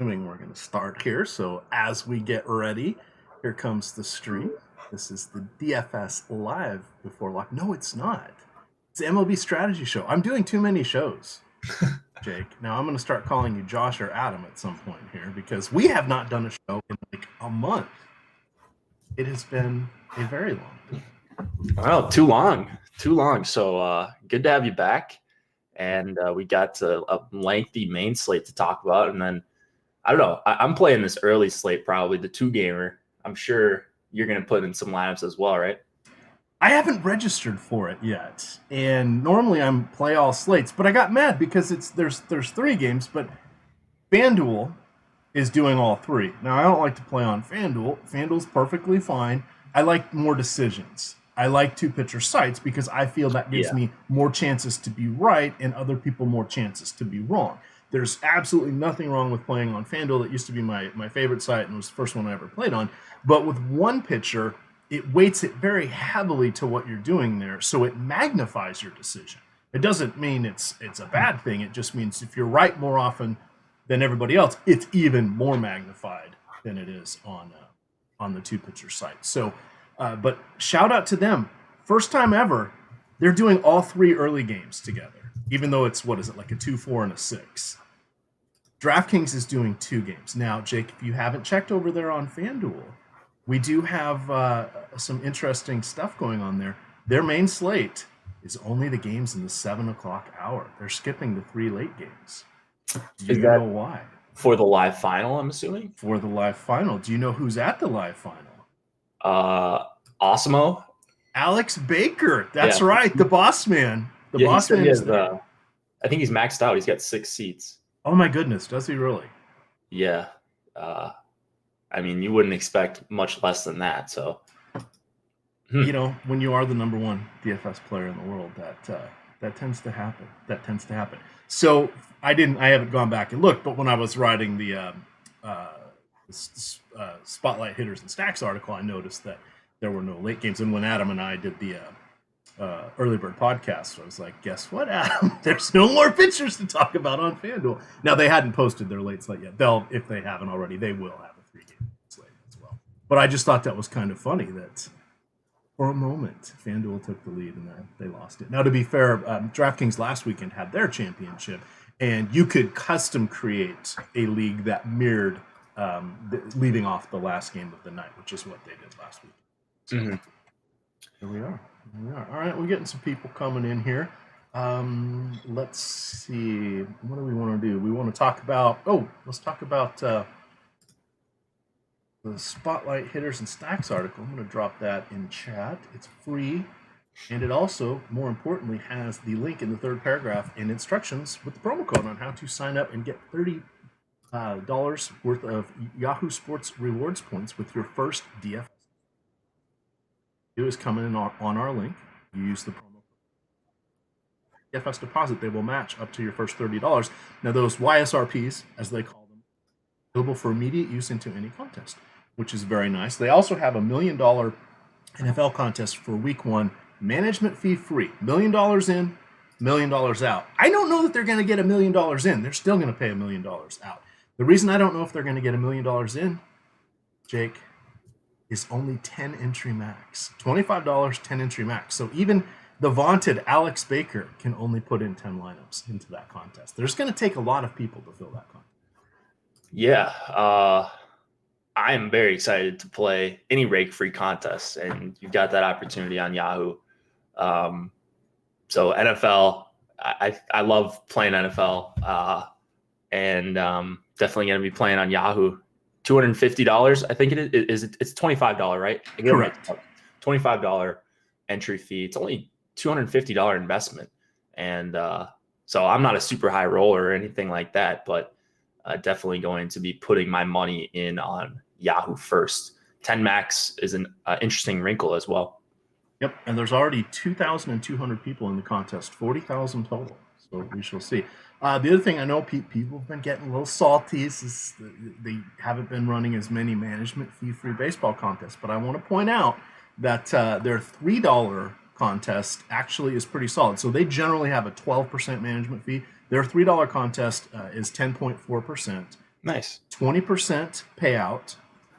Assuming we're going to start here. So as we get ready, here comes the stream. This is the DFS live before lock. No, it's not. It's the MLB strategy show. I'm doing too many shows, Jake. Now I'm going to start calling you Josh or Adam at some point here because we have not done a show in like a month. It has been a very long time. Well, too long. So good to have you back. And we got a lengthy main slate to talk about. And then, I don't know, I'm playing this early slate, probably the 2-gamer. I'm sure you're going to put in some lineups as well, right? I haven't registered for it yet, and normally I'm play all slates, but I got mad because there's 3 games, but FanDuel is doing all 3. Now I don't like to play on FanDuel. FanDuel's perfectly fine. I like more decisions. I like 2-pitcher sites because I feel that gives me more chances to be right and other people more chances to be wrong. There's absolutely nothing wrong with playing on FanDuel. It used to be my favorite site and was the first one I ever played on. But with 1 pitcher, it weights it very heavily to what you're doing there, so it magnifies your decision. It doesn't mean it's a bad thing. It just means if you're right more often than everybody else, it's even more magnified than it is on the 2-pitcher site. So, but shout out to them. First time ever, they're doing all 3 early games together, even though it's, what is it, like a 2, 4, and a 6. DraftKings is doing 2 games. Now, Jake, if you haven't checked over there on FanDuel, we do have some interesting stuff going on there. Their main slate is only the games in the 7 o'clock hour. They're skipping the 3 late games. Do you know why? For the live final, I'm assuming? For the live final. Do you know who's at the live final? Awesemo. Alex Baker. That's right. The boss man. The boss man is there. I think he's maxed out. He's got 6 seats. Oh, my goodness. Does he really? Yeah. I mean, you wouldn't expect much less than that. So, you know, when you are the number 1 DFS player in the world, that tends to happen. So I haven't gone back and looked, but when I was writing the Spotlight Hitters and Stacks article, I noticed that there were no late games. And when Adam and I did the Early Bird podcast, I was like, guess what, Adam? There's no more pitchers to talk about on FanDuel. Now, they hadn't posted their late slate yet. If they haven't already, they will have a 3-game slate as well. But I just thought that was kind of funny that for a moment, FanDuel took the lead and then they lost it. Now, to be fair, DraftKings last weekend had their championship, and you could custom create a league that mirrored leaving off the last game of the night, which is what they did last week. So, Here we are. All right, we're getting some people coming in here. Let's see. What do we want to do? We want to talk about. Let's talk about the Spotlight Hitters and Stacks article. I'm going to drop that in chat. It's free, and it also, more importantly, has the link in the 3rd paragraph and instructions with the promo code on how to sign up and get $30 worth of Yahoo Sports rewards points with your first DFS. It is coming in on our link. You use the promo code DFS deposit. They will match up to your first $30. Now, those YSRPs, as they call them, available for immediate use into any contest, which is very nice. They also have $1 million NFL contest for week 1, management fee free. $1 million in, $1 million out. I don't know that they're going to get $1 million in. They're still going to pay $1 million out. The reason I don't know if they're going to get $1 million in, Jake, is only 10 entry max. $25, 10 entry max. So even the vaunted Alex Baker can only put in 10 lineups into that contest. There's going to take a lot of people to fill that contest. Yeah. I am very excited to play any rake-free contest, and you've got that opportunity on Yahoo. So NFL, I love playing NFL, and definitely going to be playing on Yahoo. $250, I think it is. It's $25, right? Correct. $25 entry fee. It's only $250 investment, and so I'm not a super high roller or anything like that, but definitely going to be putting my money in on Yahoo first. 10 max is an interesting wrinkle as well. Yep, and there's already 2,200 people in the contest, 40,000 total. So we shall see. The other thing I know people have been getting a little salty is they haven't been running as many management fee-free baseball contests. But I want to point out that their $3 contest actually is pretty solid. So they generally have a 12% management fee. Their $3 contest is 10.4%. Nice. 20% payout.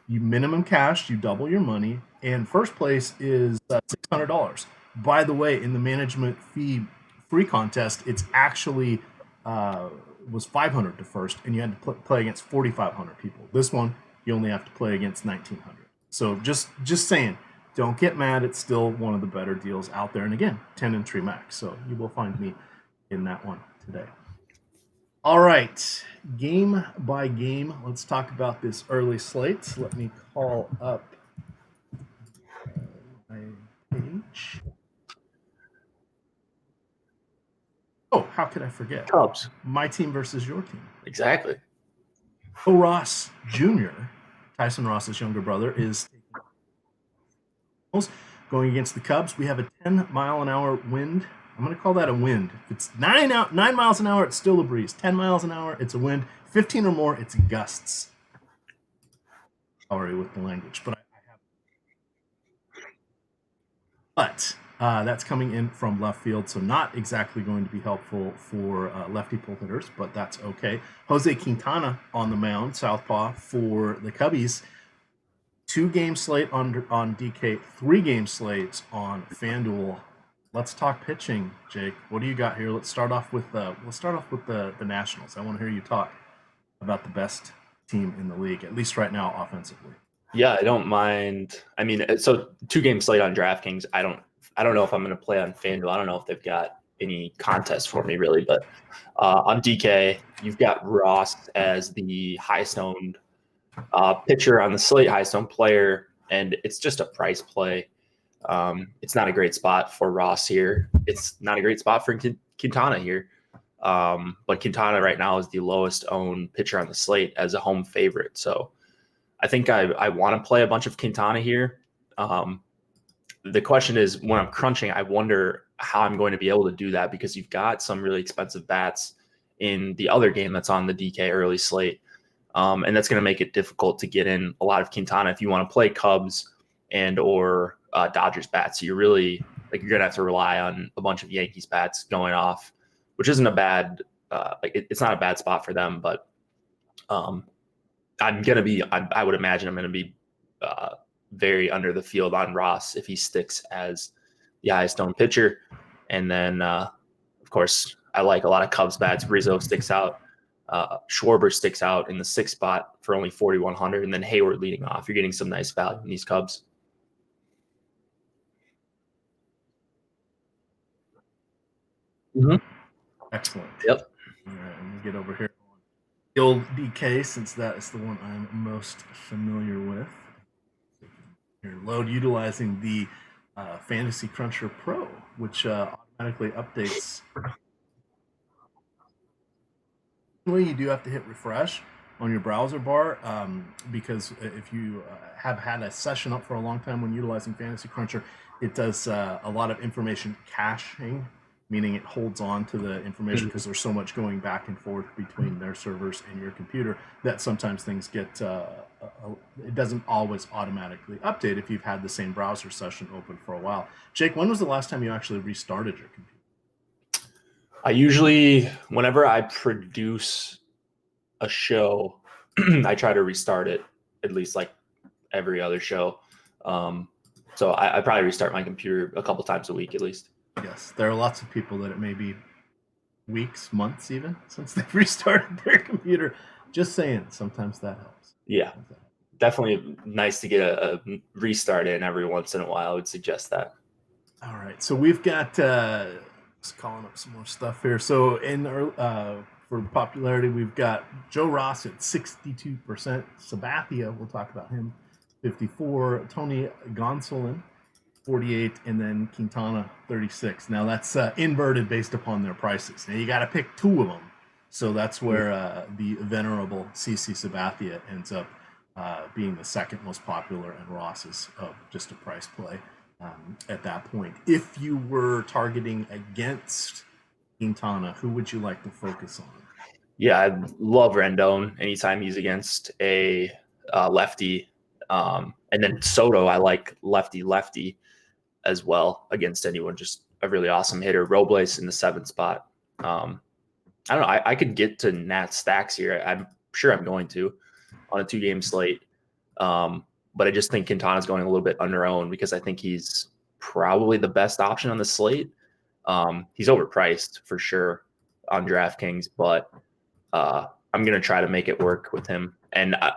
You minimum cash, you double your money, and first place is $600. By the way, in the management fee free contest, it's actually was 500 to first, and you had to play against 4,500 people. This one, you only have to play against 1,900. So just saying, don't get mad. It's still one of the better deals out there. And again, 10 entry max. So you will find me in that one today. All right, game by game, let's talk about this early slate. Let me call up my page. Oh, how could I forget? Cubs. My team versus your team. Exactly. Oh, Ross Jr., Tyson Ross's younger brother, is going against the Cubs. We have a 10-mile-an-hour wind. I'm going to call that a wind. If it's 9 miles an hour, it's still a breeze. 10 miles an hour, it's a wind. 15 or more, it's gusts. Sorry with the language, but that's coming in from left field, so not exactly going to be helpful for lefty pull hitters, but that's okay. Jose Quintana on the mound, southpaw for the Cubbies. 2-game slate on DK, 3-game slates on FanDuel. Let's talk pitching, Jake. What do you got here? Let's start off with the Nationals. I want to hear you talk about the best team in the league, at least right now, offensively. Yeah, I don't mind. I mean, so 2-game slate on DraftKings. I don't know if I'm going to play on FanDuel. I don't know if they've got any contest for me really, but on DK, you've got Ross as the highest owned pitcher on the slate, highest owned player, and it's just a price play. It's not a great spot for Ross here. It's not a great spot for Quintana here. But Quintana right now is the lowest owned pitcher on the slate as a home favorite. So I think I want to play a bunch of Quintana here. The question is, when I'm crunching, I wonder how I'm going to be able to do that, because you've got some really expensive bats in the other game that's on the DK early slate. And that's going to make it difficult to get in a lot of Quintana if you want to play Cubs and or Dodgers bats. So you're really you're going to have to rely on a bunch of Yankees bats going off, which isn't a bad it's not a bad spot for them. But I would imagine I'm going to be very under the field on Ross if he sticks as the highest owned pitcher. And then, of course, I like a lot of Cubs bats. Rizzo sticks out. Schwarber sticks out in the 6th spot for only 4,100, and then Hayward leading off. You're getting some nice value in these Cubs. Mm-hmm. Excellent. Yep. All right, let me get over here. The old DK, since that is the one I'm most familiar with. Here, load utilizing the Fantasy Cruncher Pro, which automatically updates. You do have to hit refresh on your browser bar because if you have had a session up for a long time when utilizing Fantasy Cruncher, it does a lot of information caching, meaning it holds on to the information because there's so much going back and forth between their servers and your computer that sometimes things get it doesn't always automatically update if you've had the same browser session open for a while. Jake, when was the last time you actually restarted your computer? I usually, whenever I produce a show, I try to restart it at least like every other show. So I probably restart my computer a couple times a week at least. Yes, there are lots of people that it may be weeks, months even since they've restarted their computer. Just saying, sometimes that helps. Yeah, definitely nice to get a restart in every once in a while. I would suggest that. All right, so we've got just calling up some more stuff here. So for popularity, we've got Joe Ross at 62%. Sabathia, we'll talk about him, 54. Tony Gonsolin, 48, and then Quintana, 36. Now that's inverted based upon their prices. Now you got to pick 2 of them. So that's where the venerable CC Sabathia ends up being the second most popular, and Ross is just a price play at that point. If you were targeting against Quintana, who would you like to focus on? Yeah, I love Rendon anytime he's against a lefty. And then Soto, I like lefty as well against anyone. Just a really awesome hitter. Robles in the 7th spot. I don't know. I could get to Nat Stacks here. sure I'm going to on a 2-game slate. But I just think Quintana's going a little bit underowned because I think he's probably the best option on the slate. He's overpriced for sure on DraftKings, but I'm going to try to make it work with him. And I'm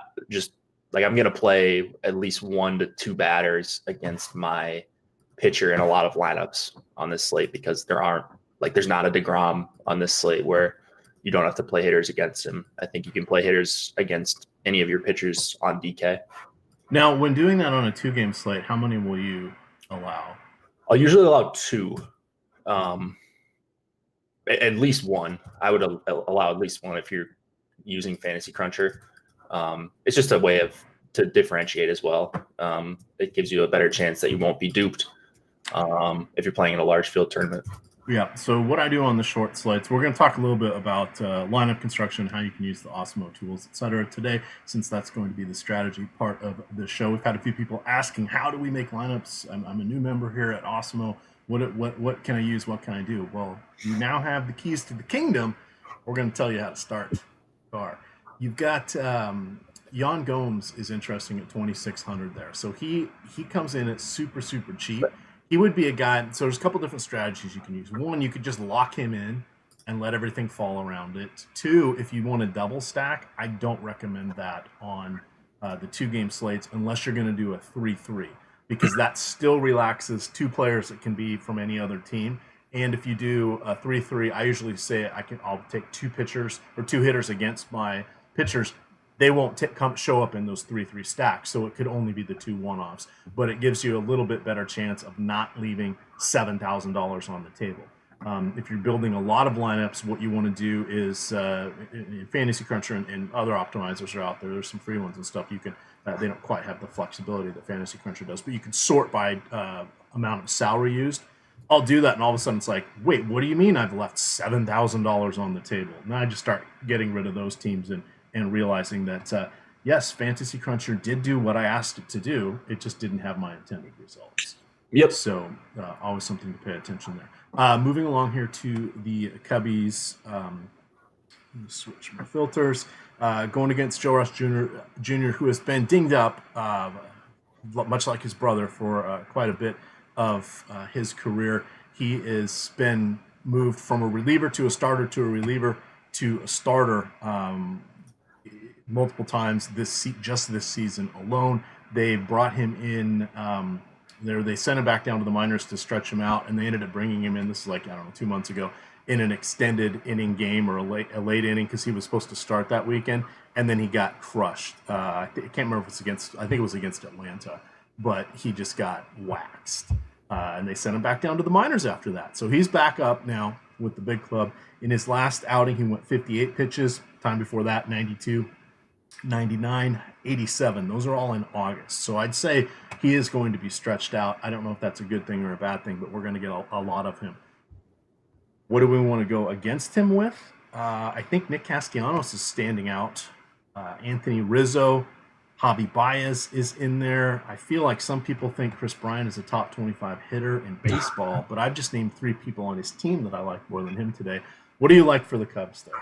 going to play at least 1 to 2 batters against my pitcher in a lot of lineups on this slate because there's not a DeGrom on this slate where you don't have to play hitters against him. I think you can play hitters against any of your pitchers on DK. Now, when doing that on a 2-game slate, how many will you allow? I'll usually allow 2. At least 1. I would allow at least 1 if you're using Fantasy Cruncher. It's just a way to differentiate as well. It gives you a better chance that you won't be duped if you're playing in a large field tournament. Yeah, so what I do on the short slates, we're going to talk a little bit about lineup construction, how you can use the Awesemo tools, etc. today, since that's going to be the strategy part of the show. We've had a few people asking, how do we make lineups? I'm a new member here at Awesemo. What can I use? What can I do? Well, you now have the keys to the kingdom. We're going to tell you how to start. You've got Yan Gomes is interesting at 2,600 there. So he comes in at super cheap. He would be a guy. So there's a couple different strategies you can use. 1, you could just lock him in and let everything fall around it. 2, if you want to double stack, I don't recommend that on the 2-game slates unless you're going to do a 3-3, because that still relaxes 2 players that can be from any other team. And if you do a 3-3, I usually say I'll take 2 pitchers or 2 hitters against my pitchers. They won't show up in those 3-3 stacks, so it could only be the 2 one-offs. But it gives you a little bit better chance of not leaving $7,000 on the table. If you're building a lot of lineups, what you want to do is in Fantasy Cruncher and other optimizers are out there. There's some free ones and stuff. You can they don't quite have the flexibility that Fantasy Cruncher does, but you can sort by amount of salary used. I'll do that, and all of a sudden it's like, wait, what do you mean I've left $7,000 on the table? And I just start getting rid of those teams and realizing that, yes, Fantasy Cruncher did do what I asked it to do. It just didn't have my intended results. Yep. So always something to pay attention there. Moving along here to the Cubbies. Let me switch my filters. Going against Joe Rush Jr., who has been dinged up, much like his brother, for quite a bit of his career. He has been moved from a reliever to a starter to a reliever to a starter multiple times just this season alone. They brought him in. They sent him back down to the minors to stretch him out, and they ended up bringing him in. This is 2 months ago, in an extended inning game or a late inning because he was supposed to start that weekend, and then he got crushed. I can't remember if it's against. I think it was against Atlanta, but he just got waxed, and they sent him back down to the minors after that. So he's back up now with the big club. In his last outing, he went 58 pitches. Time before that, 92. 99, 87. Those are all in August. So I'd say he is going to be stretched out. I don't know if that's a good thing or a bad thing, but we're going to get a lot of him. What do we want to go against him with? I think Nick Castellanos is standing out. Anthony Rizzo, Javi Baez is in there. I feel like some people think Chris Bryant is a top 25 hitter in baseball, but I've just named 3 people on his team that I like more than him today. What do you like for the Cubs there?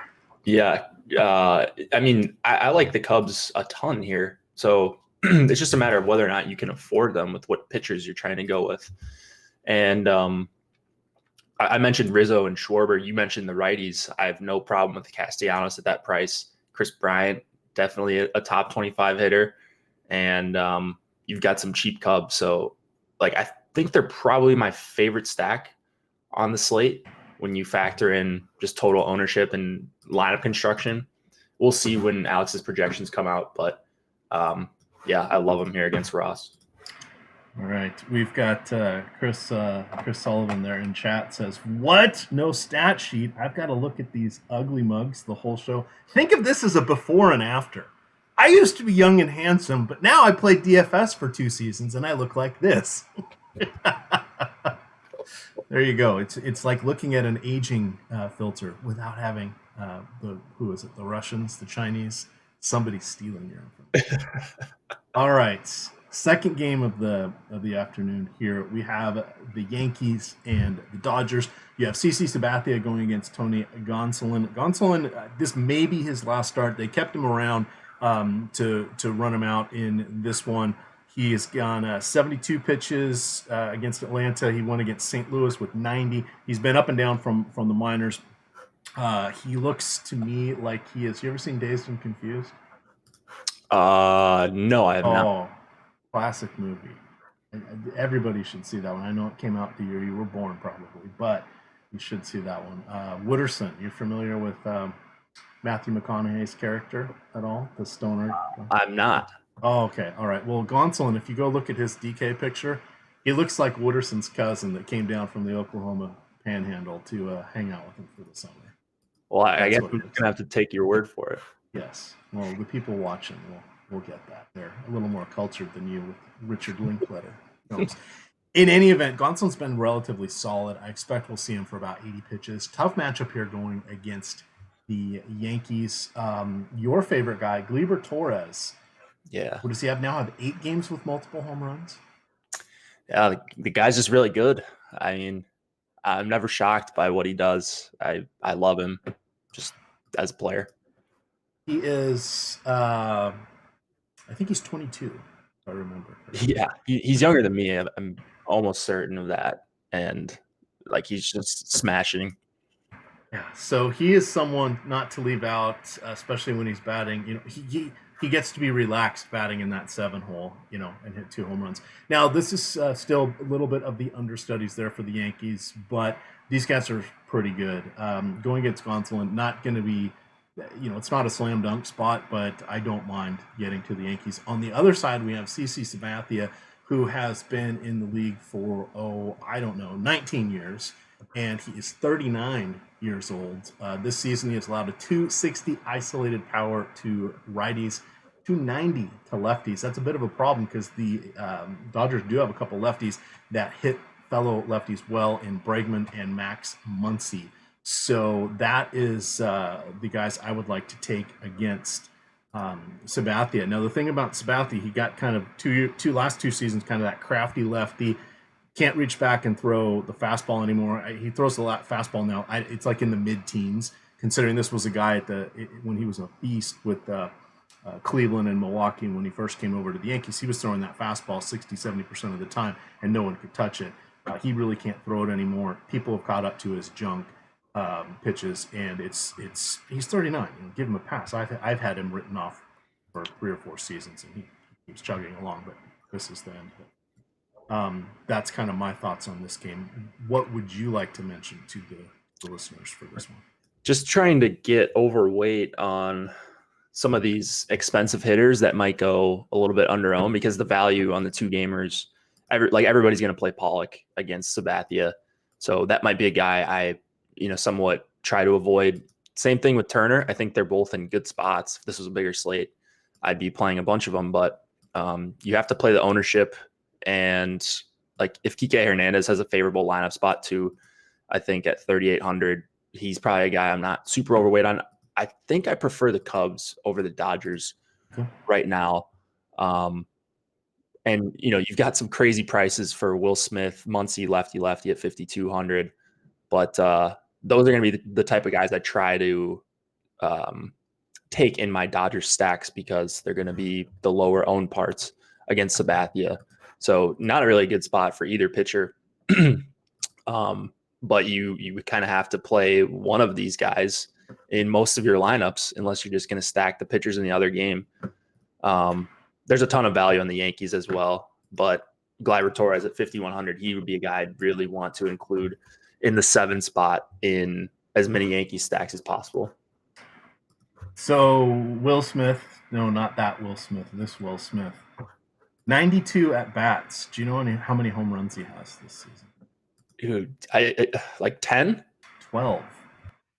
Yeah. I like the Cubs a ton here. So it's just a matter of whether or not you can afford them with what pitchers you're trying to go with. And I mentioned Rizzo and Schwarber. You mentioned the righties. I have no problem with Castellanos at that price. Chris Bryant, definitely a top 25 hitter. And you've got some cheap Cubs. So I think they're probably my favorite stack on the slate when you factor in just total ownership and lineup construction. We'll see when Alex's projections come out, but I love him here against Ross. All right, we've got Chris Sullivan there in chat says, "What? No stat sheet? I've got to look at these ugly mugs the whole show. Think of this as a before and after. I used to be young and handsome, but now I play DFS for 2 seasons and I look like this." There you go. It's like looking at an aging filter without having the Russians, the Chinese, somebody stealing your information. All right. Second game of the afternoon here, we have the Yankees and the Dodgers. You have CC Sabathia going against Tony Gonsolin. Gonsolin, this may be his last start. They kept him around to run him out in this one. He has gone 72 pitches against Atlanta. He won against St. Louis with 90. He's been up and down from the minors. He looks to me like he is. You ever seen Dazed and Confused? No, I have not. Classic movie. Everybody should see that one. I know it came out the year you were born, probably, but you should see that one. Wooderson, you're familiar with Matthew McConaughey's character at all? The stoner? I'm not. Oh, okay. All right. Well, Gonsolin, if you go look at his DK picture, he looks like Wooderson's cousin that came down from the Oklahoma Panhandle to hang out with him for the summer. Well, I guess we're going to have to take your word for it. Yes. Well, the people watching will get that. They're a little more cultured than you with Richard Linklater films. In any event, Gonsolin's been relatively solid. I expect we'll see him for about 80 pitches. Tough matchup here going against the Yankees. Your favorite guy, Gleyber Torres. Yeah. What does he have now? Have 8 games with multiple home runs? Yeah, the guy's just really good. I mean, I'm never shocked by what he does. I love him just as a player. He is, I think he's 22, if I remember correctly. Yeah, he's younger than me. I'm almost certain of that. And like, he's just smashing. Yeah, so he is someone not to leave out, especially when he's batting. You know, he gets to be relaxed batting in that 7-hole, you know, and hit 2 home runs. Now, this is still a little bit of the understudies there for the Yankees, but these guys are pretty good. Going against Gonsolin, not going to be, you know, it's not a slam dunk spot, but I don't mind getting to the Yankees. On the other side, we have CC Sabathia, who has been in the league for, 19 years, and he is 39 years old. This season, he has allowed a 260 isolated power to righties, 290 to lefties. That's a bit of a problem because the Dodgers do have a couple lefties that hit fellow lefties well in Bregman and Max Muncy. So that is the guys I would like to take against Sabathia. Now, the thing about Sabathia, he got kind of last two seasons, kind of that crafty lefty. Can't reach back and throw the fastball anymore. He throws the fastball now. It's like in the mid-teens, considering this was a guy when he was a beast with Cleveland and Milwaukee. When he first came over to the Yankees, he was throwing that fastball 60-70% of the time, and no one could touch it. He really can't throw it anymore. People have caught up to his junk pitches, and he's 39. You know, give him a pass. I've had him written off for 3 or 4 seasons, and he keeps chugging along. But this is the end of it. That's kind of my thoughts on this game. What would you like to mention to the listeners for this one? Just trying to get overweight on some of these expensive hitters that might go a little bit under owned because the value on the 2 gamers, everybody's going to play Pollock against Sabathia. So that might be a guy I, somewhat try to avoid. Same thing with Turner. I think they're both in good spots. If this was a bigger slate, I'd be playing a bunch of them, but you have to play the ownership. And like if Kike Hernandez has a favorable lineup spot too, I think at 3,800, he's probably a guy I'm not super overweight on. I think I prefer the Cubs over the Dodgers right now. And you've got some crazy prices for Will Smith, Muncy, lefty at 5,200, but those are going to be the type of guys I try to take in my Dodgers stacks because they're going to be the lower owned parts against Sabathia. So not a really good spot for either pitcher. But you would kind of have to play one of these guys in most of your lineups unless you're just going to stack the pitchers in the other game. There's a ton of value on the Yankees as well, but Gleyber Torres at 5,100, he would be a guy I'd really want to include in the 7 spot in as many Yankee stacks as possible. So Will Smith, no, not that Will Smith, this Will Smith. 92 at bats. Do you know how many home runs he has this season? Dude, I like 10? 12.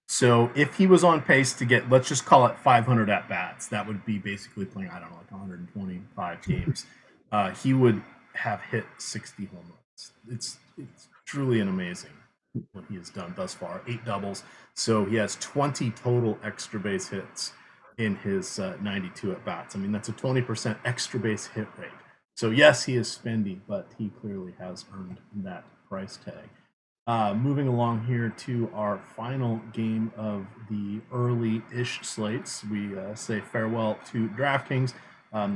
So if he was on pace to get, let's just call it 500 at bats, that would be basically playing, like 125 games. He would have hit 60 home runs. It's truly an amazing what he has done thus far. 8 doubles. So he has 20 total extra base hits in his 92 at bats. I mean, that's a 20% extra base hit rate. So yes, he is spendy, but he clearly has earned that price tag. Moving along here to our final game of the early-ish slates, we say farewell to DraftKings.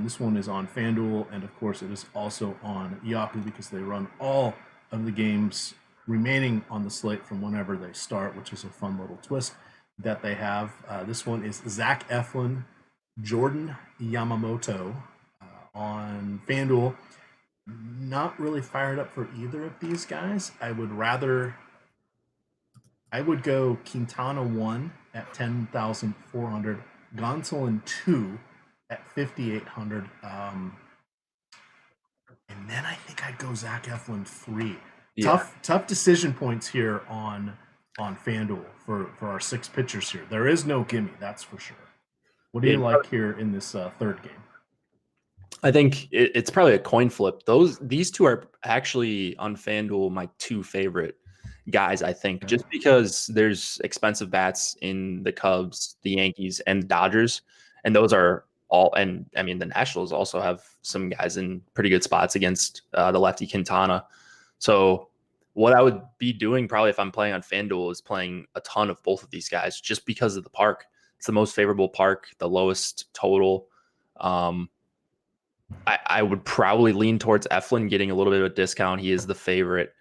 This one is on FanDuel, and of course, it is also on Yahoo because they run all of the games remaining on the slate from whenever they start, which is a fun little twist that they have. This one is Zach Eflin, Jordan Yamamoto on FanDuel. Not really fired up for either of these guys. I would go Quintana 1 at 10,400, Gonsolin 2 at 5,800. And then I think I'd go Zach Eflin 3. Yeah. Tough decision points here on FanDuel for our 6 pitchers here. There is no gimme, that's for sure. What do you like here in this third game? I think it's probably a coin flip. These two are actually on FanDuel my 2 favorite guys, I think, just because there's expensive bats in the Cubs, the Yankees, and the Dodgers, and those are all. And I mean, the Nationals also have some guys in pretty good spots against the lefty Quintana. So what I would be doing probably if I'm playing on FanDuel is playing a ton of both of these guys just because of the park. It's the most favorable park, the lowest total. I would probably lean towards Eflin getting a little bit of a discount. He is the favorite,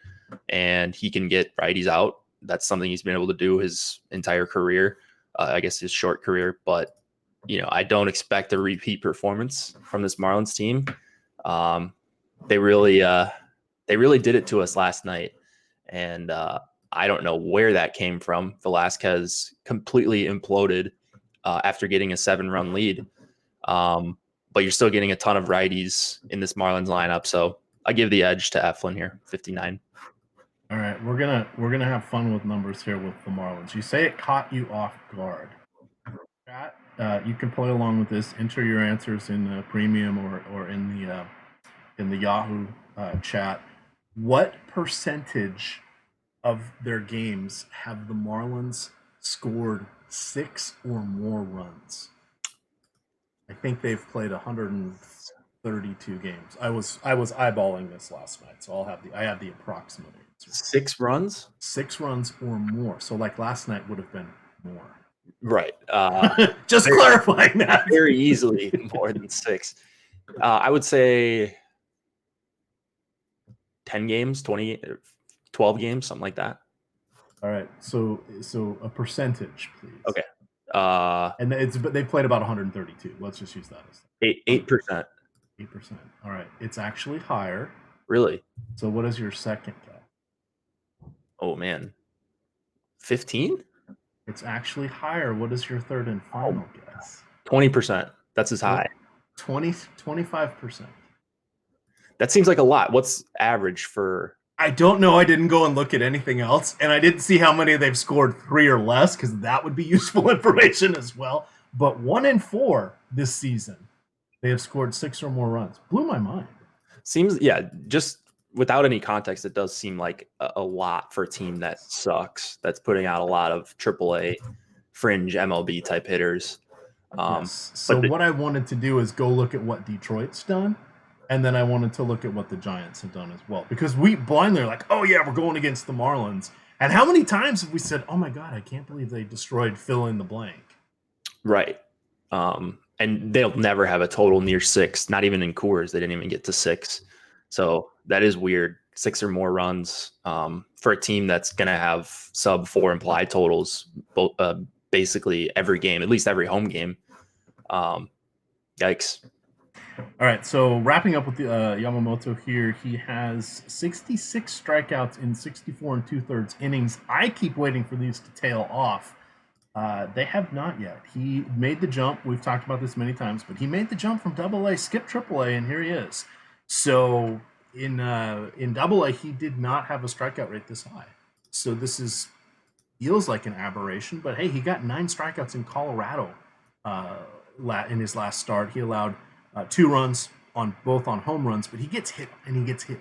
and he can get righties out. That's something he's been able to do his entire career, I guess his short career. But, I don't expect a repeat performance from this Marlins team. They really did it to us last night, and I don't know where that came from. Velasquez completely imploded after getting a 7-run lead. But you're still getting a ton of righties in this Marlins lineup. So I give the edge to Eflin here, 59. All right, we're gonna have fun with numbers here with the Marlins. You say it caught you off guard. Pat, you can play along with this. Enter your answers in premium or in the Yahoo chat. What percentage of their games have the Marlins scored 6 or more runs? I think they've played 132 games. I was eyeballing this last night, so I have the approximate answer. 6 runs? 6 runs or more. So like last night would have been more. Right. Just clarifying that. Very easily more than 6. I would say 10 games, 20, 12 games, something like that. All right. So a percentage, please. Okay. And they played about 132. Let's just use that as 8%. 8%. All right. It's actually higher. Really? So what is your second guess? Oh man. 15? It's actually higher. What is your third and final guess? 20%. That's as high. 25%. That seems like a lot. What's average for? I don't know. I didn't go and look at anything else, and I didn't see how many they've scored 3 or less because that would be useful information as well. But 1 in 4 this season, they have scored 6 or more runs. Blew my mind. Seems, yeah, just without any context, it does seem like a lot for a team that sucks, that's putting out a lot of AAA fringe MLB type hitters. Yes. So what I wanted to do is go look at what Detroit's done, and then I wanted to look at what the Giants have done as well. Because we blindly are like, oh yeah, we're going against the Marlins. And how many times have we said, oh my God, I can't believe they destroyed fill in the blank. Right. And they'll never have a total near 6, not even in Coors. They didn't even get to 6. So that is weird. 6 or more runs for a team that's going to have sub 4 implied totals, basically every game, at least every home game. Yikes. All right, so wrapping up with Yamamoto here, he has 66 strikeouts in 64 and 2/3 innings. I keep waiting for these to tail off. They have not yet. He made the jump. We've talked about this many times, but he made the jump from AA, skipped AAA, and here he is. So in AA, he did not have a strikeout rate this high. So this feels like an aberration. But hey, he got 9 strikeouts in Colorado in his last start. He allowed 2 runs on home runs, but he gets hit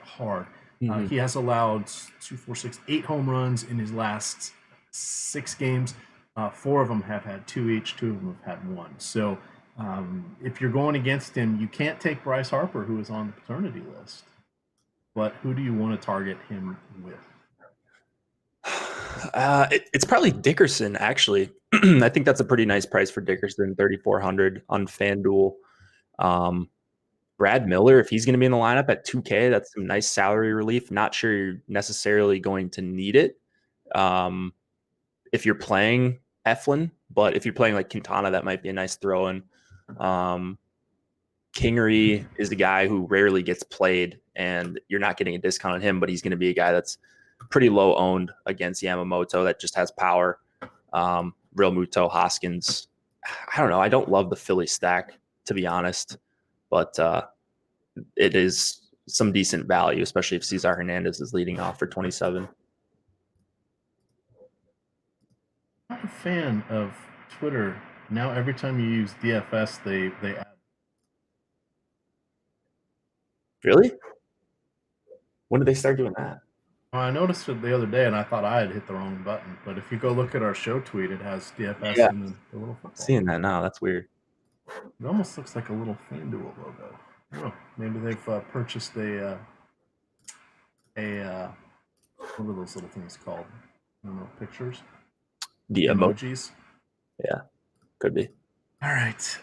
hard. Mm-hmm. He has allowed 2, 4, 6, 8 home runs in his last 6 games. 4 of them have had 2 each. 2 of them have had 1. So If you're going against him, you can't take Bryce Harper, who is on the paternity list. But who do you want to target him with? It's probably Dickerson, actually. I think that's a pretty nice price for Dickerson, 3,400 on FanDuel. Brad Miller, if he's going to be in the lineup at 2K, that's some nice salary relief. Not sure you're necessarily going to need it if you're playing Eflin, but if you're playing like Quintana, that might be a nice throw in. Kingery is the guy who rarely gets played, and you're not getting a discount on him, but he's going to be a guy that's pretty low owned against Yamamoto that just has power. Real Muto, Hoskins. I don't know. I don't love the Philly stack, to be honest, but it is some decent value, especially if Cesar Hernandez is leading off for 27. I'm not a fan of Twitter. Now every time you use DFS, they add. Really? When did they start doing that? I noticed it the other day, and I thought I had hit the wrong button. But if you go look at our show tweet, it has DFS and the little football. Seeing that now, that's weird. It almost looks like a little FanDuel logo. Oh, maybe they've purchased a what are those little things called? I don't know, pictures? The emojis? Yeah, could be. All right.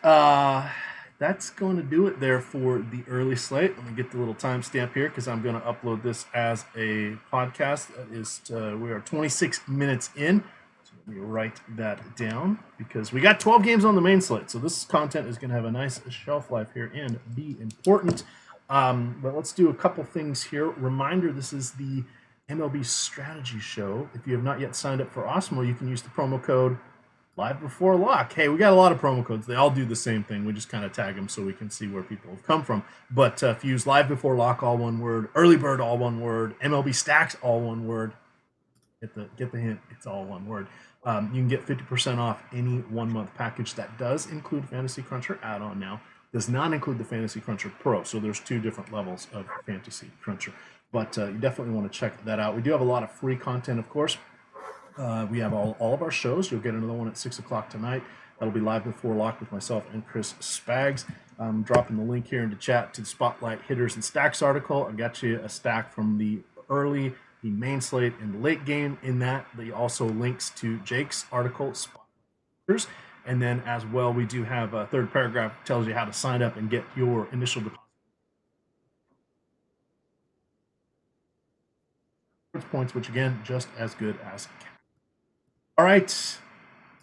That's going to do it there for the early slate. Let me get the little timestamp here because I'm going to upload this as a podcast. That is, we are 26 minutes in. So let me write that down because we got 12 games on the main slate. So this content is going to have a nice shelf life here and be important. But let's do a couple things here. Reminder, this is the MLB strategy show. If you have not yet signed up for Awesemo, you can use the promo code Live Before Lock. Hey, we got a lot of promo codes. They all do the same thing. We just kind of tag them so we can see where people have come from. But if you use Live Before Lock, all one word, Early Bird, all one word, MLB Stacks, all one word. Get the hint. It's all one word. You can get 50% off any 1 month package that does include Fantasy Cruncher add-on now. Does not include the Fantasy Cruncher Pro. So there's two different levels of Fantasy Cruncher. But you definitely want to check that out. We do have a lot of free content, of course. We have all of our shows. You'll get another one at 6 o'clock tonight. That'll be Live Before Lock with myself and Chris Spags. I'm dropping the link here into chat to the Spotlight Hitters and Stacks article. I got you a stack from the early, the main slate, and the late game. In that, they also links to Jake's article, Spotlight Hitters. And then as well, we do have a third paragraph that tells you how to sign up and get your initial deposit points, which again, just as good as cash. All right,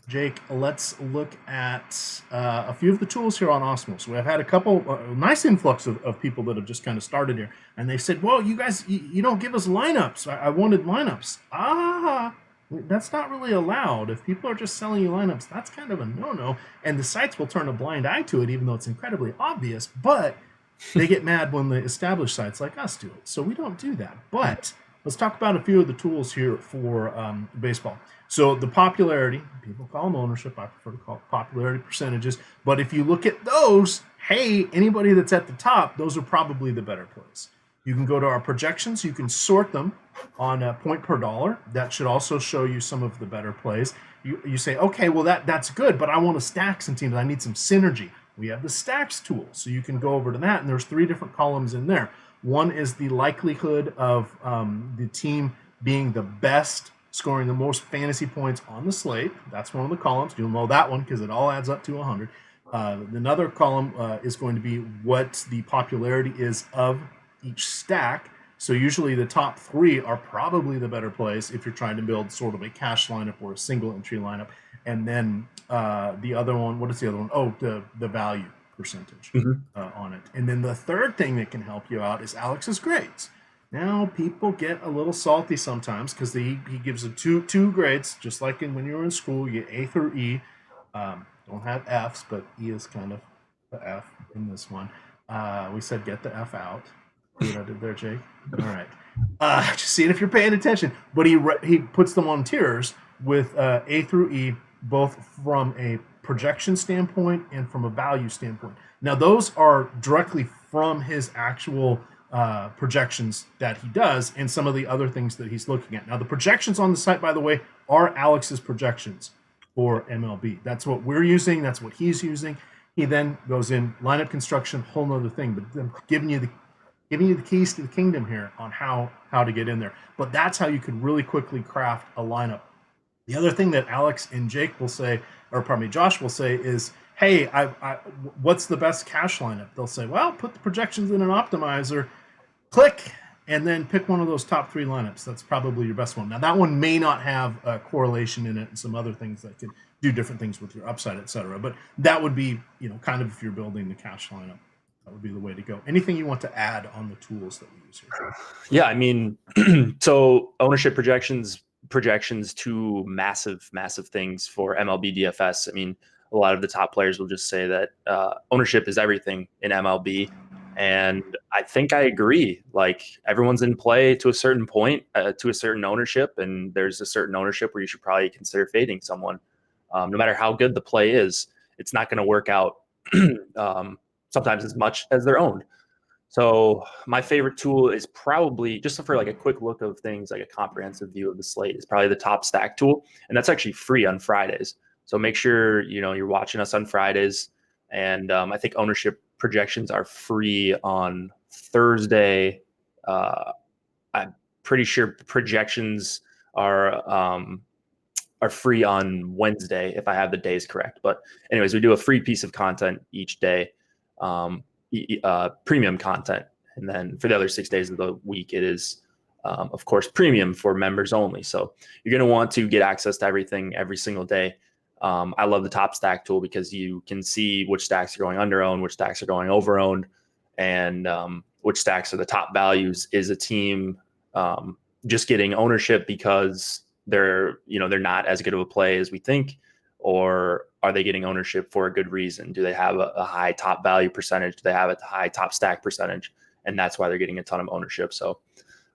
Jake, let's look at a few of the tools here on Awesemo. So we've had a couple nice influx of people that have just kind of started here. And they said, well, you guys, you don't give us lineups. I wanted lineups. That's not really allowed. If people are just selling you lineups, that's kind of a no-no. And the sites will turn a blind eye to it, even though it's incredibly obvious. But they get mad when the established sites like us do it. So we don't do that. But let's talk about a few of the tools here for baseball. So the popularity, people call them ownership. I prefer to call it popularity percentages. But if you look at those, hey, anybody that's at the top, those are probably the better plays. You can go to our projections. You can sort them on a point per dollar. That should also show you some of the better plays. You say, okay, well, that's good, but I want to stack some teams. I need some synergy. We have the stacks tool. So you can go over to that, and there's 3 different columns in there. One is the likelihood of the team being the best, scoring the most fantasy points on the slate. That's one of the columns. You'll know that one because it all adds up to 100. Another column is going to be what the popularity is of each stack. So usually the top 3 are probably the better plays if you're trying to build sort of a cash lineup or a single entry lineup. And then the other one, what is the other one? Oh, the value percentage on it. And then the third thing that can help you out is Alex's grades. Now, people get a little salty sometimes because he gives a two grades, just like when you were in school. You get A through E. Don't have Fs, but E is kind of the F in this one. We said get the F out. See what I did there, Jake? All right. Just see it if you're paying attention. But he puts them on tiers with A through E, both from a projection standpoint and from a value standpoint. Now, those are directly from his actual projections that he does and some of the other things that he's looking at. Now, the projections on the site, by the way, are Alex's projections for MLB. That's what we're using. That's what he's using. He then goes in lineup construction, whole nother thing, but I'm giving you the keys to the kingdom here on how to get in there. But that's how you could really quickly craft a lineup. The other thing that Alex and Jake will say, or pardon me, Josh will say is, hey, what's the best cash lineup? They'll say, well, put the projections in an optimizer, click, and then pick one of those top 3 lineups. That's probably your best one. Now, that one may not have a correlation in it and some other things that could do different things with your upside, et cetera. But that would be, kind of if you're building the cash lineup, that would be the way to go. Anything you want to add on the tools that we use here? Yeah, I mean, so ownership projections, to massive things for MLB DFS. I mean, a lot of the top players will just say that ownership is everything in MLB. And I think I agree. Like, everyone's in play to a certain point, to a certain ownership. And there's a certain ownership where you should probably consider fading someone. No matter how good the play is, it's not going to work out sometimes as much as their own. So my favorite tool is probably, just for like a quick look of things, like a comprehensive view of the slate, is probably the top stack tool. And that's actually free on Fridays. So make sure, you're watching us on Fridays. And I think ownership projections are free on Thursday. I'm pretty sure projections are free on Wednesday, if I have the days correct. But anyways, we do a free piece of content each day. Premium content, and then for the other 6 days of the week, it is of course premium for members only. So you're going to want to get access to everything every single day. I love the top stack tool because you can see which stacks are going under owned, which stacks are going over owned, and which stacks are the top values. Is a team just getting ownership because they're not as good of a play as we think, or are they getting ownership for a good reason? Do they have a high top value percentage? Do they have a high top stack percentage? And that's why they're getting a ton of ownership. So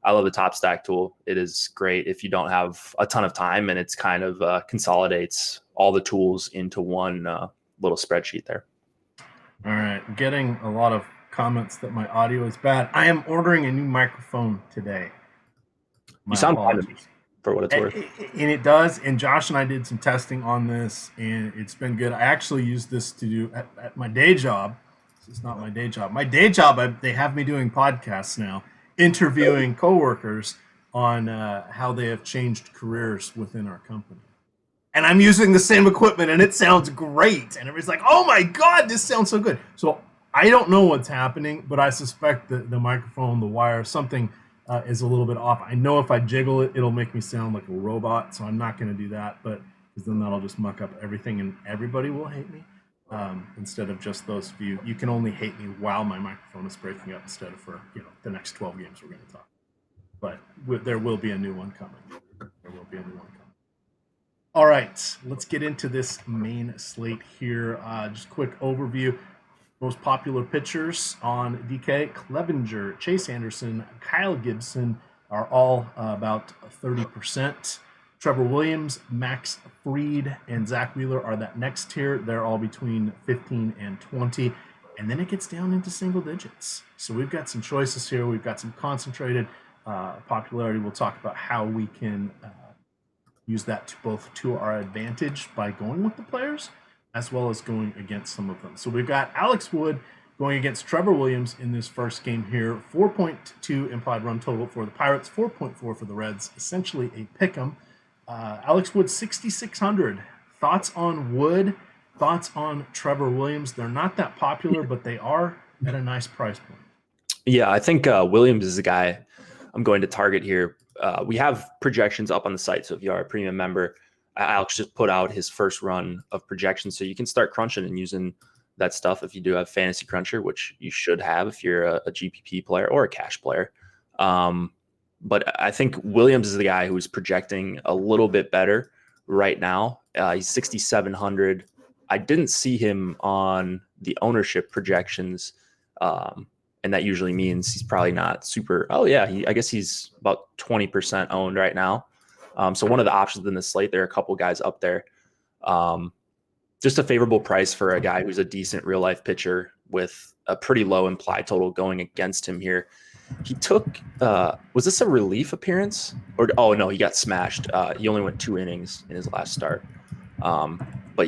I love the top stack tool. It is great if you don't have a ton of time, and it's kind of consolidates all the tools into one little spreadsheet there. All right. Getting a lot of comments that my audio is bad. I am ordering a new microphone today. You sound fine, for what it's worth. And it does. And Josh and I did some testing on this, and it's been good. I actually use this to do at my day job. This is not my day job. My day job, they have me doing podcasts now, interviewing coworkers on how they have changed careers within our company. And I'm using the same equipment, and it sounds great. And everybody's like, oh my God, this sounds so good. So I don't know what's happening, but I suspect that the microphone, the wire, something is a little bit off. I know if I jiggle it, it'll make me sound like a robot, so I'm not going to do that, but because then that'll just muck up everything, and everybody will hate me instead of just those few. You can only hate me while my microphone is breaking up instead of for the next 12 games we're going to talk. But there will be a new one coming. All right, let's get into this main slate here. Just quick overview. Most popular pitchers on DK: Clevenger, Chase Anderson, Kyle Gibson are all about 30%. Trevor Williams, Max Fried, and Zach Wheeler are that next tier. They're all between 15 and 20. And then it gets down into single digits. So we've got some choices here. We've got some concentrated popularity. We'll talk about how we can use that to our advantage by going with the players, as well as going against some of them. So we've got Alex Wood going against Trevor Williams in this first game here. 4.2 implied run total for the Pirates, 4.4 for the Reds, essentially a pick'em. Alex Wood, 6,600. Thoughts on Wood? Thoughts on Trevor Williams? They're not that popular, but they are at a nice price point. Yeah, I think Williams is the guy I'm going to target here. We have projections up on the site, so if you are a premium member, Alex just put out his first run of projections, so you can start crunching and using that stuff if you do have Fantasy Cruncher, which you should have if you're a GPP player or a cash player. But I think Williams is the guy who's projecting a little bit better right now. He's 6,700. I didn't see him on the ownership projections, and that usually means he's probably not super. Oh yeah, I guess he's about 20% owned right now. So one of the options in the slate, there are a couple guys up there. Just a favorable price for a guy who's a decent real life pitcher with a pretty low implied total going against him here. He took, was this a relief appearance? Or, oh no, he got smashed. He only went 2 innings in his last start. But,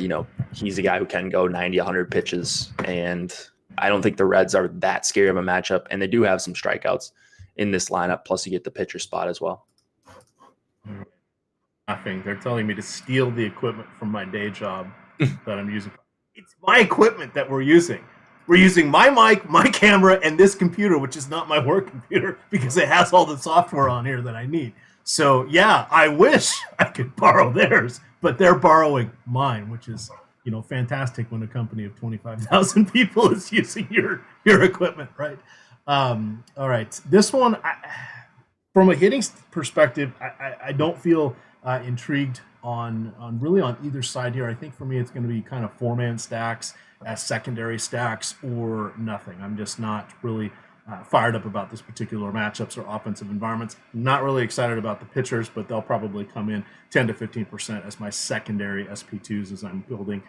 he's a guy who can go 90, 100 pitches. And I don't think the Reds are that scary of a matchup. And they do have some strikeouts in this lineup. Plus, you get the pitcher spot as well. Nothing. They're telling me to steal the equipment from my day job that I'm using. It's my equipment that we're using. We're using my mic, my camera, and this computer, which is not my work computer because it has all the software on here that I need. So, yeah, I wish I could borrow theirs, but they're borrowing mine, which is, fantastic when a company of 25,000 people is using your equipment, right? All right. This one, from a hitting perspective, I don't feel intrigued on either side here. I think for me, it's going to be kind of four-man stacks as secondary stacks or nothing. I'm just not really fired up about this particular matchups or offensive environments. Not really excited about the pitchers, but they'll probably come in 10 to 15% as my secondary SP2s as I'm building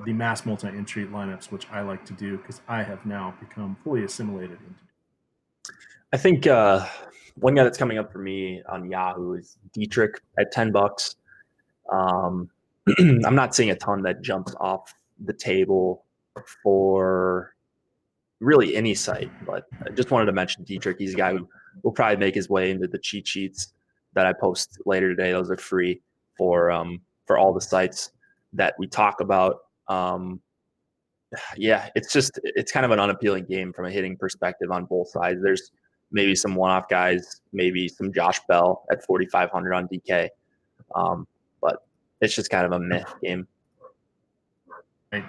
the mass multi-entry lineups, which I like to do because I have now become fully assimilated into it. I think one guy that's coming up for me on Yahoo is Dietrich at $10. I'm not seeing a ton that jumps off the table for really any site, but I just wanted to mention Dietrich. He's a guy who will probably make his way into the cheat sheets that I post later today. Those are free for all the sites that we talk about. It's kind of an unappealing game from a hitting perspective on both sides. There's maybe some one-off guys, maybe some Josh Bell at 4,500 on DK, but it's just kind of a meh game. Right,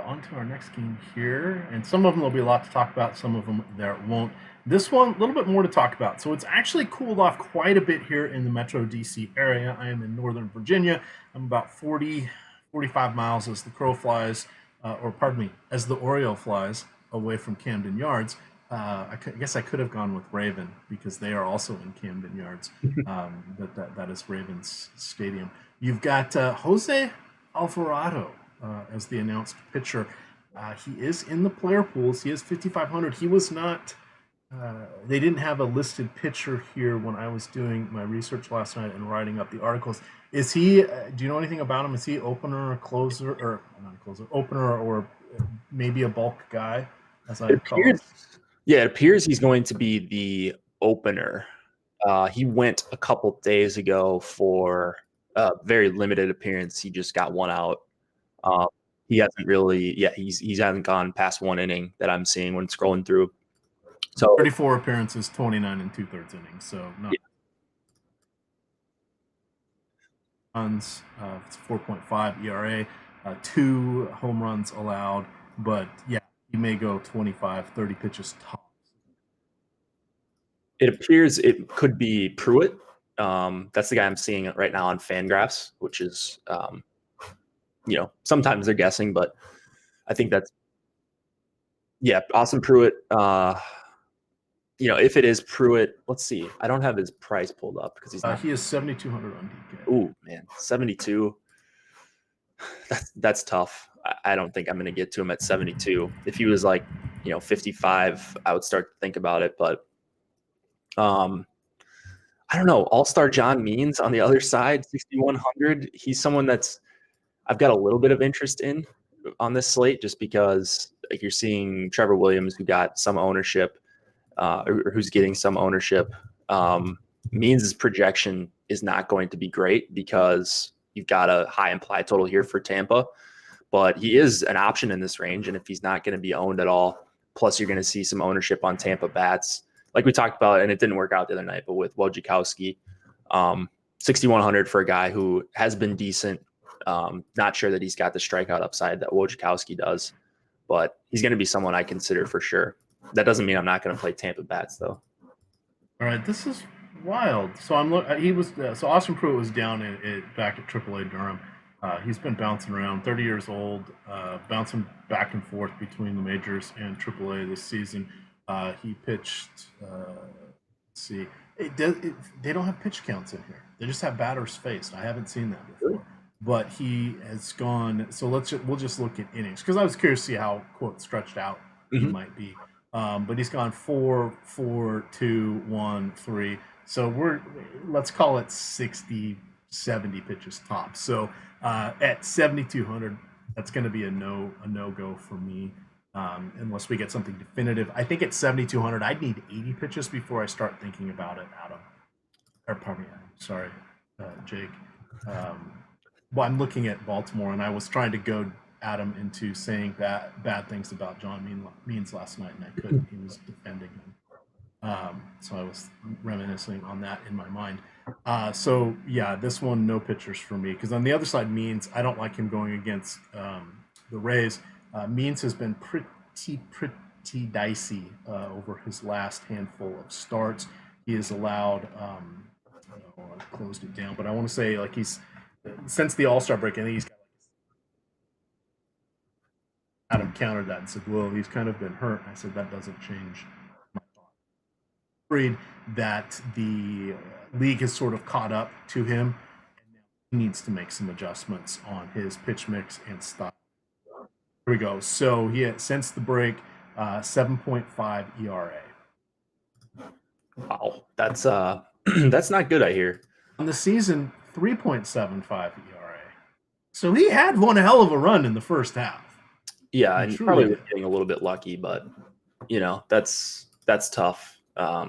on to our next game here, and some of them there'll be a lot to talk about, some of them there won't. This one, a little bit more to talk about. So it's actually cooled off quite a bit here in the Metro DC area. I am in Northern Virginia. I'm about 45 miles as the crow flies, as the Oriole flies away from Camden Yards. I guess I could have gone with Raven because they are also in Camden Yards. That is Ravens Stadium. You've got Jose Alvarado as the announced pitcher. He is in the player pools. He is 5,500. He was not. They didn't have a listed pitcher here when I was doing my research last night and writing up the articles. Is he? Do you know anything about him? Is he opener, or closer, or not a closer, opener, or maybe a bulk guy? As I call it. Yeah, it appears he's going to be the opener. He went a couple days ago for a very limited appearance. He just got one out. He hasn't really, he hasn't gone past one inning that I'm seeing when scrolling through. So 34 appearances, 29 and 2/3 innings. So not runs. It's 4.5 ERA, 2 home runs allowed. But yeah, he may go 25, 30 pitches tops. It appears it could be Pruitt. That's the guy I'm seeing right now on FanGraphs, which is, sometimes they're guessing, but I think that's, Austin Pruitt. If it is Pruitt, let's see. I don't have his price pulled up because he's not. He is 7,200 on DK. Ooh, man, 72. That's tough. I don't think I'm going to get to him at 72. If he was 55, I would start to think about it. But I don't know. All-Star John Means on the other side, 6,100. He's someone I've got a little bit of interest in on this slate, just because you're seeing Trevor Williams, who got some ownership, or who's getting some ownership. Means' projection is not going to be great because you've got a high implied total here for Tampa, but he is an option in this range. And if he's not going to be owned at all, plus you're going to see some ownership on Tampa bats, like we talked about, and it didn't work out the other night, but with Wojciechowski, 6,100 for a guy who has been decent. Not sure that he's got the strikeout upside that Wojciechowski does, but he's going to be someone I consider for sure. That doesn't mean I'm not going to play Tampa bats though. All right, this is wild. So Austin Pruitt was down back at AAA Durham. He's been bouncing around, 30 years old, bouncing back and forth between the majors and AAA this season. He pitched. Let's see, they don't have pitch counts in here. They just have batters faced. I haven't seen that before. But he has gone. So we'll just look at innings because I was curious to see how quote stretched out he might be. But he's gone 4, 4, 2, 1, 3. So let's call it 60 70 pitches top. So at 7,200, that's going to be a no go for me. Unless we get something definitive. I think at 7,200, I'd need 80 pitches before I start thinking about it, Adam. Or pardon me, sorry, Jake. Well, I'm looking at Baltimore, and I was trying to goad Adam into saying bad things about John Means last night, and I couldn't. He was defending him. So I was reminiscing on that in my mind. So yeah, this one, no pitchers for me. Because on the other side, Means, I don't like him going against the Rays. Means has been pretty dicey over his last handful of starts. He has allowed, I closed it down, but I want to say like he's since the All-Star break, I think he's got Adam countered that and said, well, he's kind of been hurt. I said, that doesn't change my thought. Worried that the league has sort of caught up to him and now he needs to make some adjustments on his pitch mix and style. Here we go. So he had, since the break, 7.5 ERA. Wow, that's that's not good, I hear. On the season, 3.75 ERA. So he had one hell of a run in the first half. Yeah, and probably was getting a little bit lucky, but that's tough. A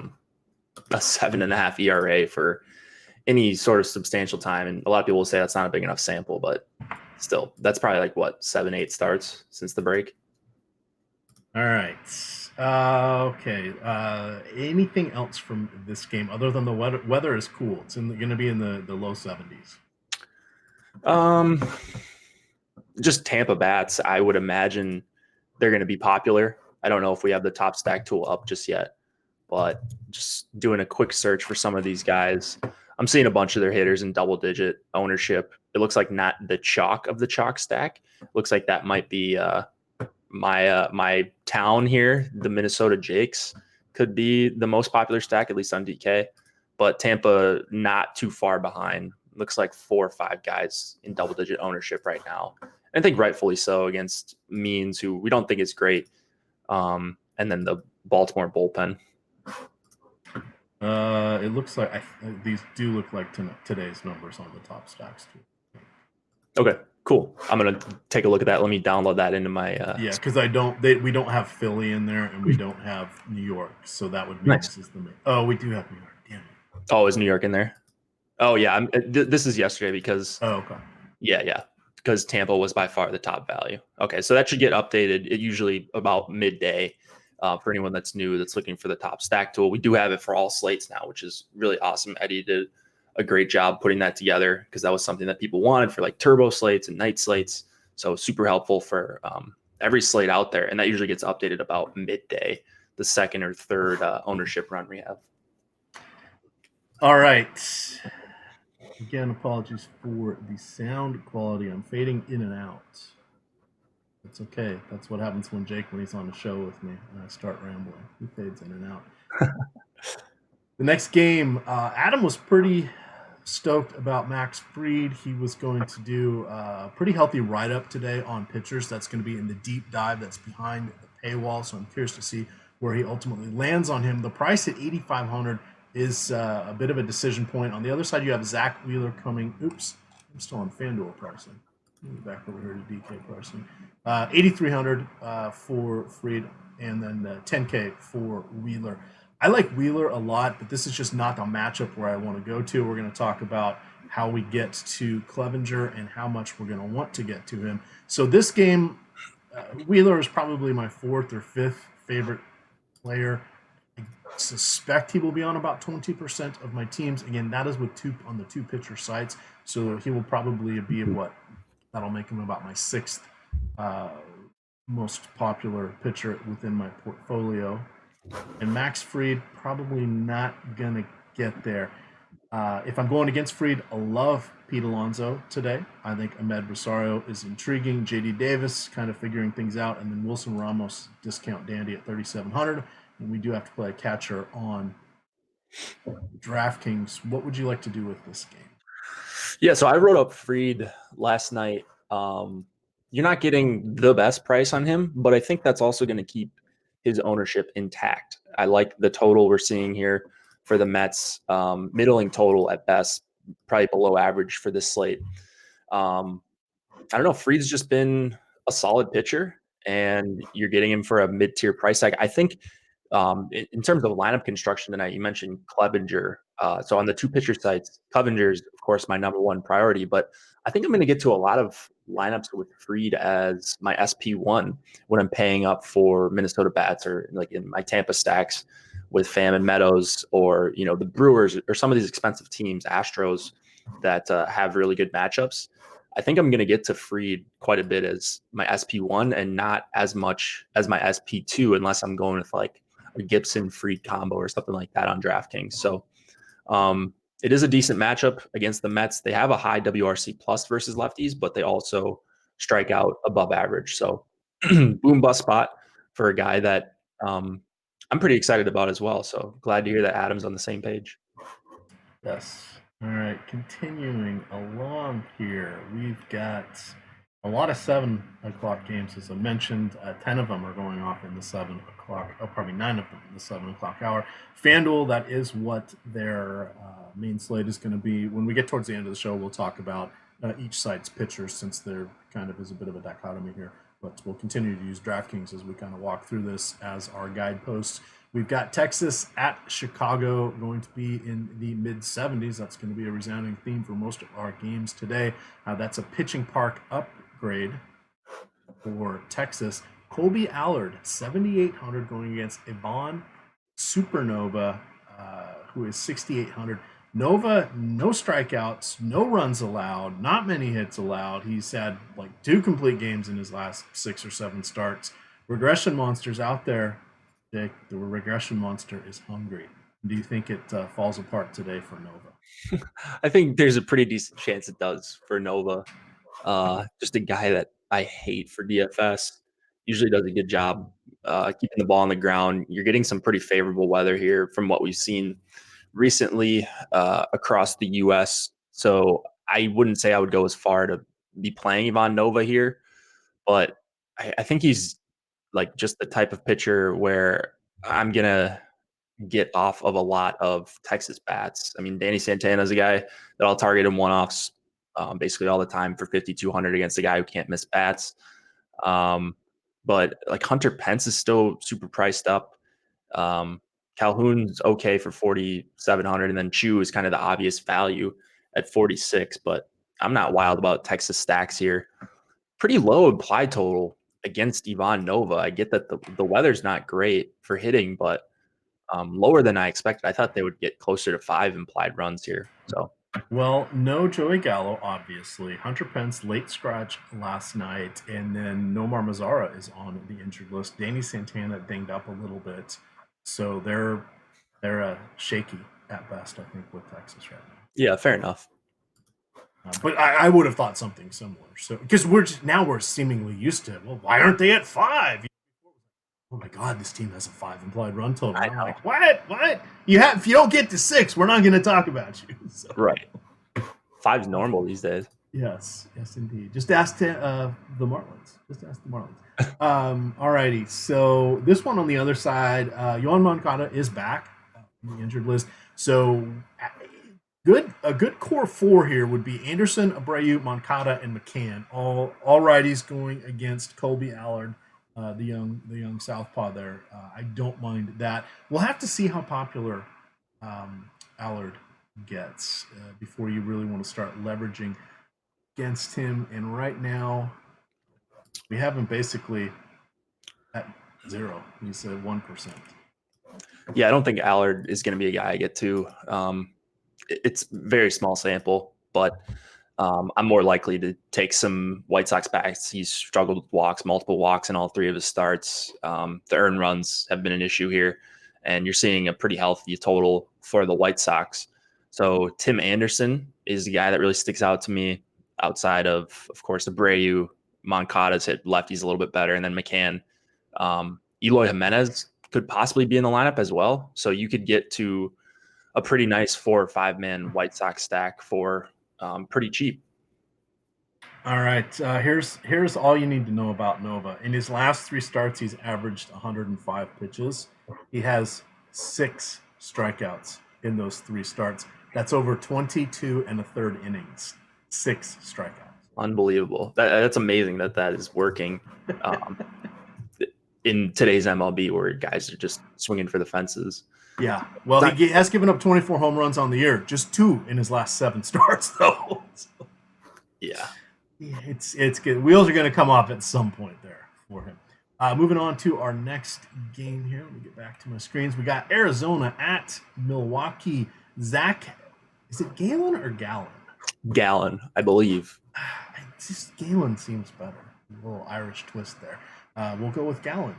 7.5 ERA for any sort of substantial time, and a lot of people will say that's not a big enough sample, but still, that's probably like what 7-8 starts since the break. All right. Okay. Anything else from this game other than the weather? Weather is cool. It's going to be in the low 70s. Just Tampa bats. I would imagine they're going to be popular. I don't know if we have the top stack tool up just yet, but just doing a quick search for some of these guys. I'm seeing a bunch of their hitters in double-digit ownership. It looks like not the chalk of the chalk stack. It looks like that might be my town here, the Minnesota Jakes, could be the most popular stack, at least on DK. But Tampa not too far behind. Looks like 4 or 5 guys in double-digit ownership right now. And I think rightfully so against Means, who we don't think is great. And then the Baltimore bullpen. It looks like these do look like today's numbers on the top stacks too. Okay, cool. I'm gonna take a look at that. Let me download that into my. Yeah, because we don't have Philly in there, and we don't have New York, so that would mean This is the main. Oh, we do have New York. Damn it. Oh, is New York in there? Oh yeah, this is yesterday because. Oh, okay. Yeah, because Tampa was by far the top value. Okay, so that should get updated. It usually about midday. For anyone that's new, that's looking for the top stack tool. We do have it for all slates now, which is really awesome. Eddie did a great job putting that together because that was something that people wanted for like turbo slates and night slates. So super helpful for every slate out there. And that usually gets updated about midday, the second or third ownership run we have. All right. Again, apologies for the sound quality. I'm fading in and out. It's okay. That's what happens when he's on the show with me and I start rambling. He fades in and out. The next game, Adam was pretty stoked about Max Fried. He was going to do a pretty healthy write-up today on pitchers. That's going to be in the deep dive that's behind the paywall, so I'm curious to see where he ultimately lands on him. The price at $8,500 is a bit of a decision point. On the other side, you have Zach Wheeler coming. Oops, I'm still on FanDuel pricing. Back over here to DK pricing. $8,300 for Fried, and then $10K for Wheeler. I like Wheeler a lot, but this is just not the matchup where I want to go to. We're going to talk about how we get to Clevenger and how much we're going to want to get to him. So this game, Wheeler is probably my 4th or 5th favorite player. I suspect he will be on about 20% of my teams. Again, that is with on the 2 pitcher sites, so he will probably be what. That'll make him about my 6th most popular pitcher within my portfolio. And Max Fried, probably not going to get there. If I'm going against Fried, I love Pete Alonso today. I think Ahmed Rosario is intriguing. J.D. Davis kind of figuring things out. And then Wilson Ramos, discount dandy at $3,700. And we do have to play a catcher on DraftKings. What would you like to do with this game? Yeah, so I wrote up Fried last night. You're not getting the best price on him, but I think that's also going to keep his ownership intact. I like the total we're seeing here for the Mets, middling total at best, probably below average for this slate. I don't know. Fried's just been a solid pitcher, and you're getting him for a mid-tier price tag. I think in terms of lineup construction tonight, you mentioned Clevinger. So on the two pitcher sites, Clevinger is, of course, my number one priority. But I think I'm going to get to a lot of lineups with Fried as my SP1 when I'm paying up for Minnesota bats, or like in my Tampa stacks with Pham and Meadows, or the Brewers, or some of these expensive teams, Astros, that have really good matchups. I think I'm going to get to Fried quite a bit as my SP1 and not as much as my SP2 unless I'm going with like a Gibson Fried combo or something like that on DraftKings. So it is a decent matchup against the Mets. They have a high WRC plus versus lefties, but they also strike out above average. So boom bust spot for a guy that I'm pretty excited about as well. So glad to hear that Adam's on the same page. Yes. All right, continuing along here, we've got a lot of 7 o'clock games, as I mentioned. 10 of them are going off in the 7 o'clock, probably 9 of them in the 7 o'clock hour. FanDuel, that is what their main slate is going to be. When we get towards the end of the show, we'll talk about each site's pitchers, since there kind of is a bit of a dichotomy here. But we'll continue to use DraftKings as we kind of walk through this as our guideposts. We've got Texas at Chicago, going to be in the mid-70s. That's going to be a resounding theme for most of our games today. That's a pitching park upgrade for Texas. Colby Allard, 7,800, going against Ivan Supernova, who is 6,800. Nova, no strikeouts, no runs allowed, not many hits allowed. He's had like 2 complete games in his last 6 or 7 starts. Regression monsters out there. Jake, the regression monster is hungry. Do you think it falls apart today for Nova? I think there's a pretty decent chance it does for Nova. Just a guy that I hate for DFS. Usually does a good job keeping the ball on the ground. You're getting some pretty favorable weather here from what we've seen recently across the U.S. So I wouldn't say I would go as far to be playing Ivan Nova here, but I think he's like just the type of pitcher where I'm going to get off of a lot of Texas bats. I mean, Danny Santana is a guy that I'll target in one-offs basically all the time for 5,200 against a guy who can't miss bats. But like Hunter Pence is still super priced up. Calhoun's okay for 4,700, and then Chu is kind of the obvious value at 46. But I'm not wild about Texas stacks here. Pretty low implied total against Ivan Nova. I get that the weather's not great for hitting, but lower than I expected. I thought they would get closer to 5 implied runs here. So, well, no Joey Gallo, obviously. Hunter Pence late scratch last night, and then Nomar Mazara is on the injured list. Danny Santana dinged up a little bit, so they're shaky at best, I think, with Texas right now. Yeah, fair enough. But I would have thought something similar. So because we're seemingly used to it. Well, why aren't they at 5? Oh my God, this team has a 5 implied run total. I'm like, what? If you don't get to 6, we're not going to talk about you. So. Right. 5's normal these days. Yes, indeed. Just ask the Marlins. All righty. So this one on the other side, Yohan Moncada is back on the injured list. So a good core 4 here would be Anderson, Abreu, Moncada, and McCann. All righties going against Colby Allard. The young southpaw there. I don't mind that. We'll have to see how popular Allard gets before you really want to start leveraging against him. And right now, we have him basically at 0. He's at 1%. Yeah, I don't think Allard is going to be a guy I get to. It's very small sample, but I'm more likely to take some White Sox backs. He's struggled with walks, multiple walks in all 3 of his starts. The earned runs have been an issue here, and you're seeing a pretty healthy total for the White Sox. So Tim Anderson is the guy that really sticks out to me outside of course, Abreu. Moncada's hit lefties a little bit better, and then McCann. Eloy Jimenez could possibly be in the lineup as well. So you could get to a pretty nice 4 or 5 man White Sox stack for pretty cheap. All right. Here's all you need to know about Nova. In his last 3 starts, he's averaged 105 pitches. He has 6 strikeouts in those 3 starts. That's over 22 and a third innings, 6 strikeouts. Unbelievable. That's amazing that is working in today's MLB where guys are just swinging for the fences. Yeah. Well, he has given up 24 home runs on the year, just 2 in his last 7 starts, though. Yeah. It's good. Wheels are going to come off at some point there for him. Moving on to our next game here. Let me get back to my screens. We got Arizona at Milwaukee. Zach, is it Galen or Gallon? Gallon, I believe. Galen seems better. A little Irish twist there. We'll go with Gallon.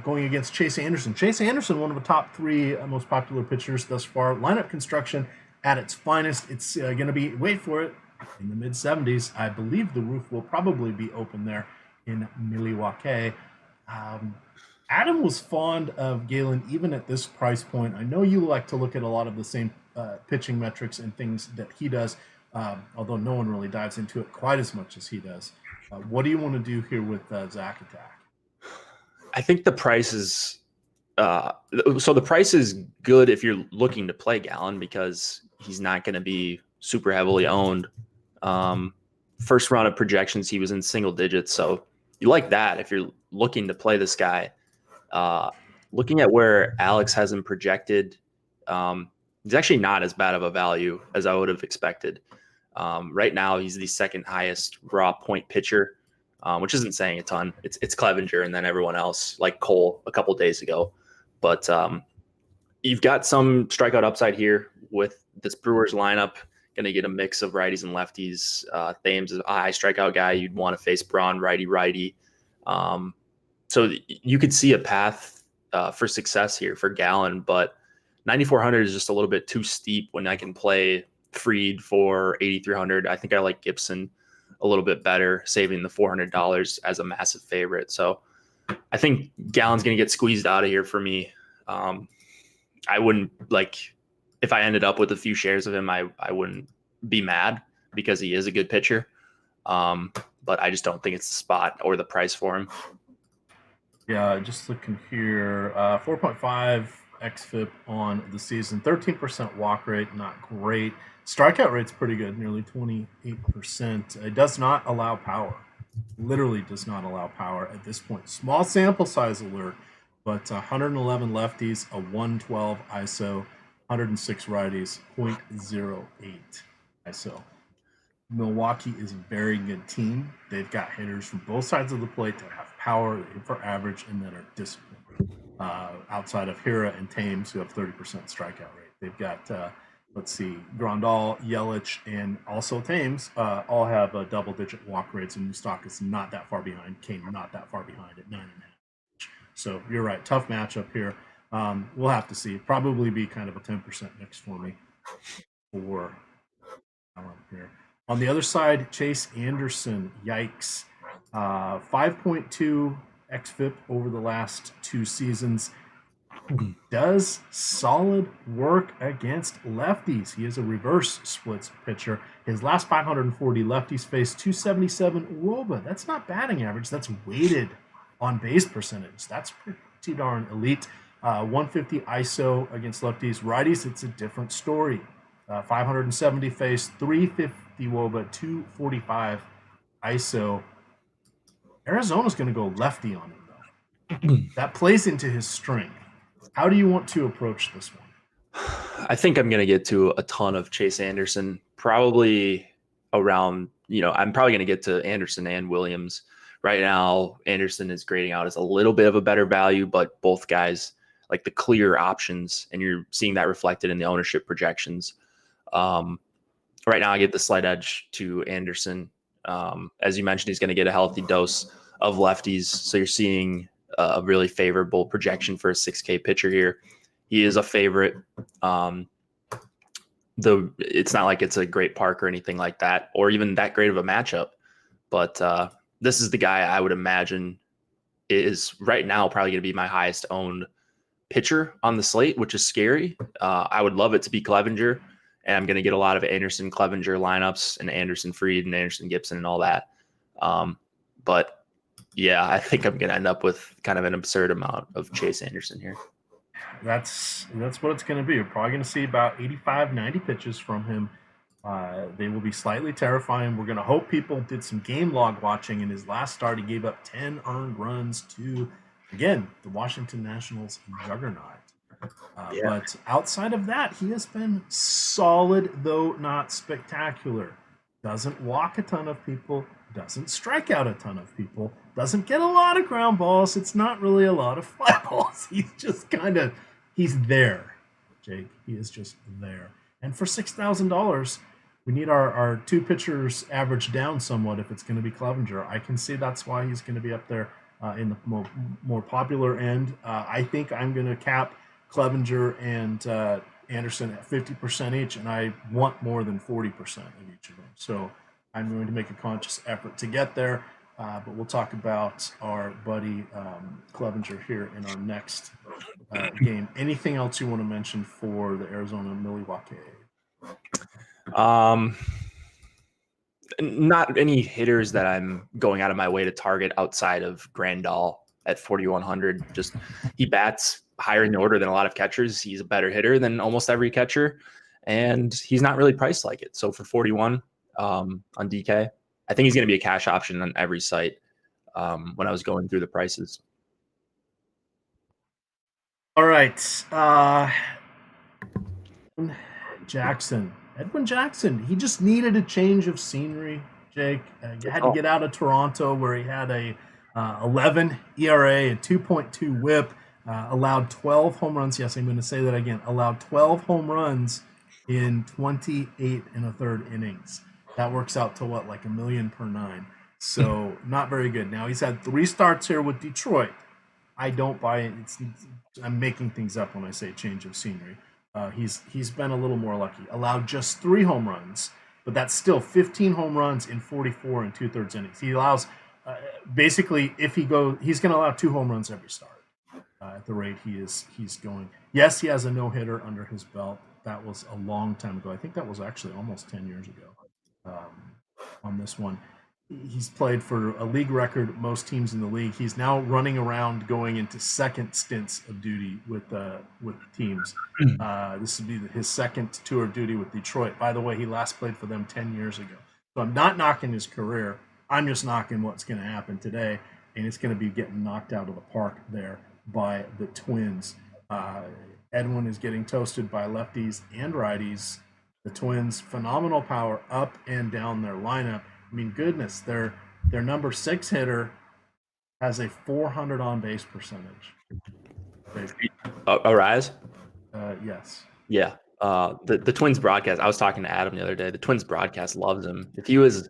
Going against Chase Anderson. Chase Anderson, one of the top 3 most popular pitchers thus far. Lineup construction at its finest. It's going to be, wait for it, in the mid-70s. I believe the roof will probably be open there in Milwaukee. Adam was fond of Galen even at this price point. I know you like to look at a lot of the same pitching metrics and things that he does, although no one really dives into it quite as much as he does. What do you want to do here with Zach Attack? I think the price is so the price is good if you're looking to play Gallon because he's not going to be super heavily owned. First round of projections, he was in single digits, so you like that if you're looking to play this guy. Looking at where Alex has him projected, he's actually not as bad of a value as I would have expected. Right now, he's the second highest raw point pitcher, which isn't saying a ton. It's Clevenger and then everyone else, like Cole a couple days ago. But you've got some strikeout upside here with this Brewers lineup. Going to get a mix of righties and lefties. Thames is a high strikeout guy. You'd want to face Braun, righty. So you could see a path for success here for Gallon, but 9,400 is just a little bit too steep when I can play Fried for 8,300. I think I like Gibson a little bit better, saving the $400 as a massive favorite. So I think Gallon's going to get squeezed out of here for me. I wouldn't if I ended up with a few shares of him, I wouldn't be mad because he is a good pitcher. But I just don't think it's the spot or the price for him. Yeah, just looking here, 4.5 xFIP on the season, 13% walk rate, not great. Strikeout rate's pretty good, nearly 28%. It does not allow power. Literally does not allow power at this point. Small sample size alert, but 111 lefties, a 112 ISO, 106 righties, 0.08 ISO. Milwaukee is a very good team. They've got hitters from both sides of the plate that have power, that hit for average, and that are disciplined. Outside of Hira and Thames, who have 30% strikeout rate. They've got, Grandal, Yelich, and also Thames all have double-digit walk rates, and Moustakas is not that far behind. Kane not that far behind at 9.5. So you're right, tough matchup here. We'll have to see. Probably be kind of a 10% mix for me for here. On the other side, Chase Anderson, yikes. 5.2 xFIP over the last 2 seasons. Does solid work against lefties. He is a reverse splits pitcher. His last 540 lefties faced 277 WOBA. That's not batting average. That's weighted on base percentage. That's pretty darn elite. 150 ISO against lefties. Righties, it's a different story. 570 face, 350 WOBA, 245 ISO. Arizona's going to go lefty on him, though. That plays into his strength. How do you want to approach this one? I think I'm going to get to a ton of Chase Anderson, probably around, I'm probably going to get to Anderson and Williams. Right now, Anderson is grading out as a little bit of a better value, but both guys like the clear options, and you're seeing that reflected in the ownership projections. Right now, I get the slight edge to Anderson. As you mentioned, he's going to get a healthy dose of lefties. So you're seeing a really favorable projection for a 6K pitcher here. He is a favorite. It's not like it's a great park or anything like that, or even that great of a matchup. But this is the guy I would imagine is right now probably going to be my highest owned pitcher on the slate, which is scary. I would love it to be Clevenger, and I'm going to get a lot of Anderson Clevenger lineups and Anderson Fried and Anderson Gibson and all that. But yeah, I think I'm going to end up with kind of an absurd amount of Chase Anderson here. That's what it's going to be. We're probably going to see about 85, 90 pitches from him. They will be slightly terrifying. We're going to hope people did some game log watching. In his last start, he gave up 10 earned runs to, again, the Washington Nationals juggernaut. Yeah. But outside of that, he has been solid, though not spectacular. Doesn't walk a ton of people, doesn't strike out a ton of people, doesn't get a lot of ground balls. It's not really a lot of fly balls. He's just he's there, Jake. He is just there. And for $6,000, we need our two pitchers average down somewhat if it's going to be Clevenger. I can see that's why he's going to be up there in the more popular end. I think I'm going to cap Clevenger and Anderson at 50% each, and I want more than 40% of each of them. So I'm going to make a conscious effort to get there. But we'll talk about our buddy Clevenger here in our next game. Anything else you want to mention for the Arizona Milwaukee? Not any hitters that I'm going out of my way to target outside of Grandal at 4,100. Just he bats higher in the order than a lot of catchers. He's a better hitter than almost every catcher, and he's not really priced like it. So for 41 on DK, I think he's going to be a cash option on every site when I was going through the prices. All right. Edwin Jackson. He just needed a change of scenery, Jake. You had to get out of Toronto where he had a 11 ERA, a 2.2 whip, allowed 12 home runs. Yes, I'm going to say that again. Allowed 12 home runs in 28 and a third innings. That works out to what, like $1 million per 9. So not very good. Now he's had 3 starts here with Detroit. I don't buy it. I'm making things up when I say change of scenery. He's been a little more lucky. Allowed just 3 home runs, but that's still 15 home runs in 44 and 2/3 innings. He allows basically if he's going to allow 2 home runs every start at the rate he's going. Yes, he has a no hitter under his belt. That was a long time ago. I think that was actually almost 10 years ago on this one. He's played for a league record most teams in the league. He's now running around going into second stints of duty with teams. This would be his second tour of duty with Detroit. By the way, he last played for them 10 years ago. So I'm not knocking his career. I'm just knocking what's going to happen today, and it's going to be getting knocked out of the park there by the Twins. Edwin is getting toasted by lefties and righties. The Twins, phenomenal power up and down their lineup. I mean, goodness, their number 6 hitter has a 400 on base percentage. Arise? Yes. Yeah. The Twins broadcast, I was talking to Adam the other day. The Twins broadcast loves him. If he was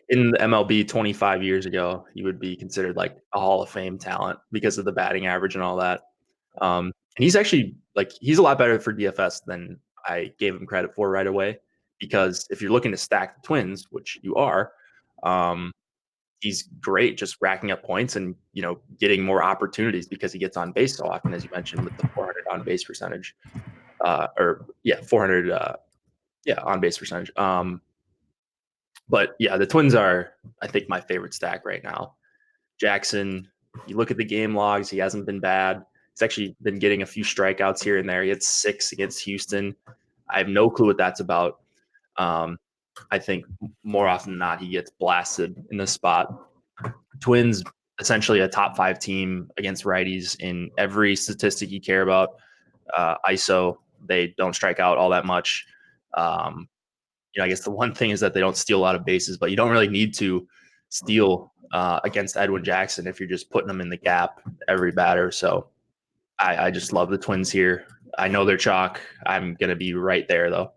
in the MLB 25 years ago, he would be considered like a Hall of Fame talent because of the batting average and all that. And he's actually he's a lot better for DFS than I gave him credit for right away. Because if you're looking to stack the Twins, which you are, he's great just racking up points and getting more opportunities because he gets on base so often, as you mentioned, with the 400 on base percentage. 400 on base percentage. But yeah, the Twins are, I think, my favorite stack right now. Jackson, you look at the game logs, he hasn't been bad. He's actually been getting a few strikeouts here and there. He had 6 against Houston. I have no clue what that's about. I think more often than not, he gets blasted in this spot. Twins, essentially a top 5 team against righties in every statistic you care about. ISO, they don't strike out all that much. I guess the one thing is that they don't steal a lot of bases, but you don't really need to steal against Edwin Jackson if you're just putting them in the gap every batter. So I just love the Twins here. I know they're chalk. I'm going to be right there, though.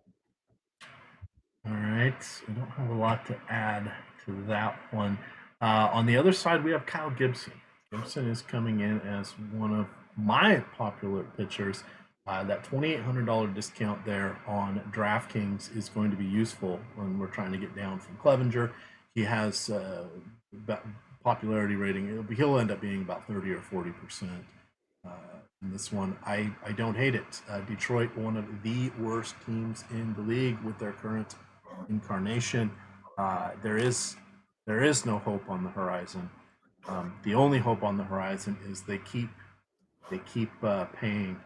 All right. I don't have a lot to add to that one. On the other side, we have Kyle Gibson. Gibson is coming in as one of my popular pitchers. That $2,800 discount there on DraftKings is going to be useful when we're trying to get down from Clevenger. He has popularity rating. He'll end up being about 30 or 40%. In this one, I don't hate it. Detroit, one of the worst teams in the league with their current incarnation. There is no hope on the horizon. The only hope on the horizon is they keep paying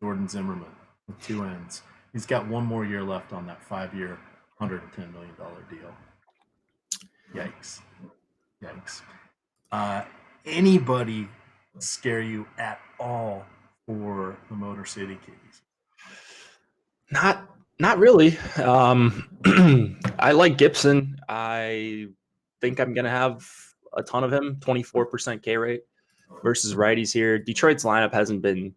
Jordan Zimmerman with 2 ends. He's got 1 more year left on that 5-year, $110 million deal. Yikes. Anybody scare you at all for the Motor City Kitties? Not really. I like Gibson. I think I'm going to have a ton of him, 24% K rate versus righties here. Detroit's lineup hasn't been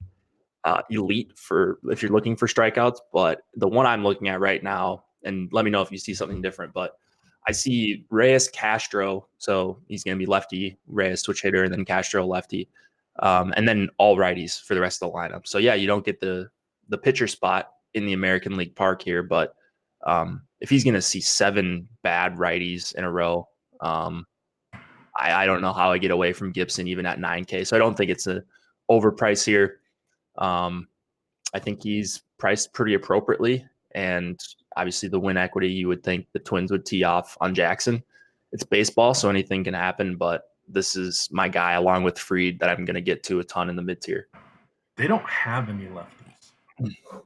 elite for if you're looking for strikeouts, but the one I'm looking at right now, and let me know if you see something different, but I see Reyes Castro, so he's going to be lefty, Reyes switch hitter, and then Castro lefty, and then all righties for the rest of the lineup. So yeah, you don't get the pitcher spot in the American League Park here, but if he's going to see 7 bad righties in a row, I don't know how I get away from Gibson even at 9K. So I don't think it's a overprice here. I think he's priced pretty appropriately, and obviously the win equity, you would think the Twins would tee off on Jackson. It's baseball, so anything can happen, but this is my guy along with Fried that I'm going to get to a ton in the mid tier. They don't have any lefties.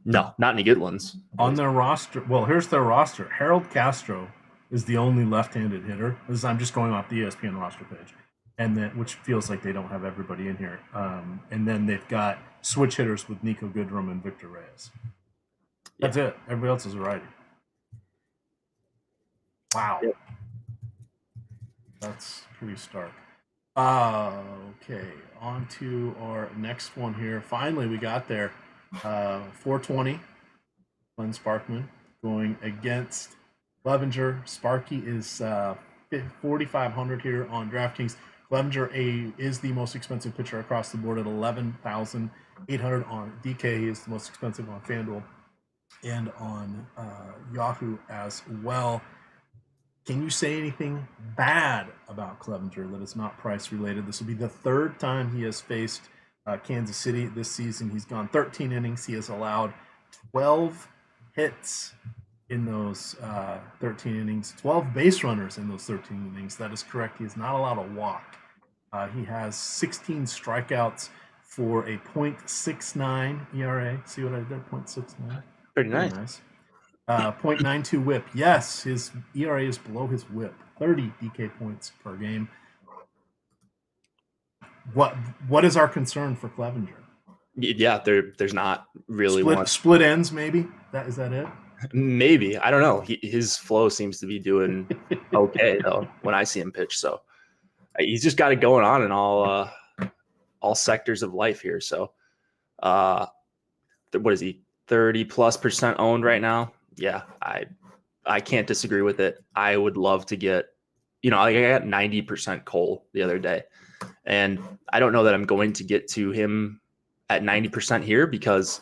No, not any good ones. On their roster, well, here's their roster. Harold Castro is the only left-handed hitter. I'm just going off the ESPN roster page, and then which feels like they don't have everybody in here. And then they've got switch hitters with Nico Goodrum and Victor Reyes. That's it. Everybody else is a righty. Wow. Yep. That's pretty stark. Okay, on to our next one here. Finally, we got there. 420, Glenn Sparkman going against Clevenger. Sparky is 4,500 here on DraftKings. Clevenger is the most expensive pitcher across the board at 11,800 on DK. He is the most expensive on FanDuel and on Yahoo as well. Can you say anything bad about Clevenger that is not price related? This will be the 3rd time he has faced Kansas City this season. He's gone 13 innings. He has allowed 12 hits in those 13 innings, 12 base runners in those 13 innings. That is correct. He has not allowed a walk. He has 16 strikeouts for a .69 ERA. See what I did? .69. Pretty nice. 0.92 whip. Yes, his ERA is below his whip. 30 DK points per game. What is our concern for Clevenger? Yeah, there's not really split ends. Maybe is that it? Maybe, I don't know. His flow seems to be doing okay though when I see him pitch. So he's just got it going on in all sectors of life here. So what is he? 30+% owned right now. Yeah, I can't disagree with it. I would love to get, I got 90% Cole the other day, and I don't know that I'm going to get to him at 90% here because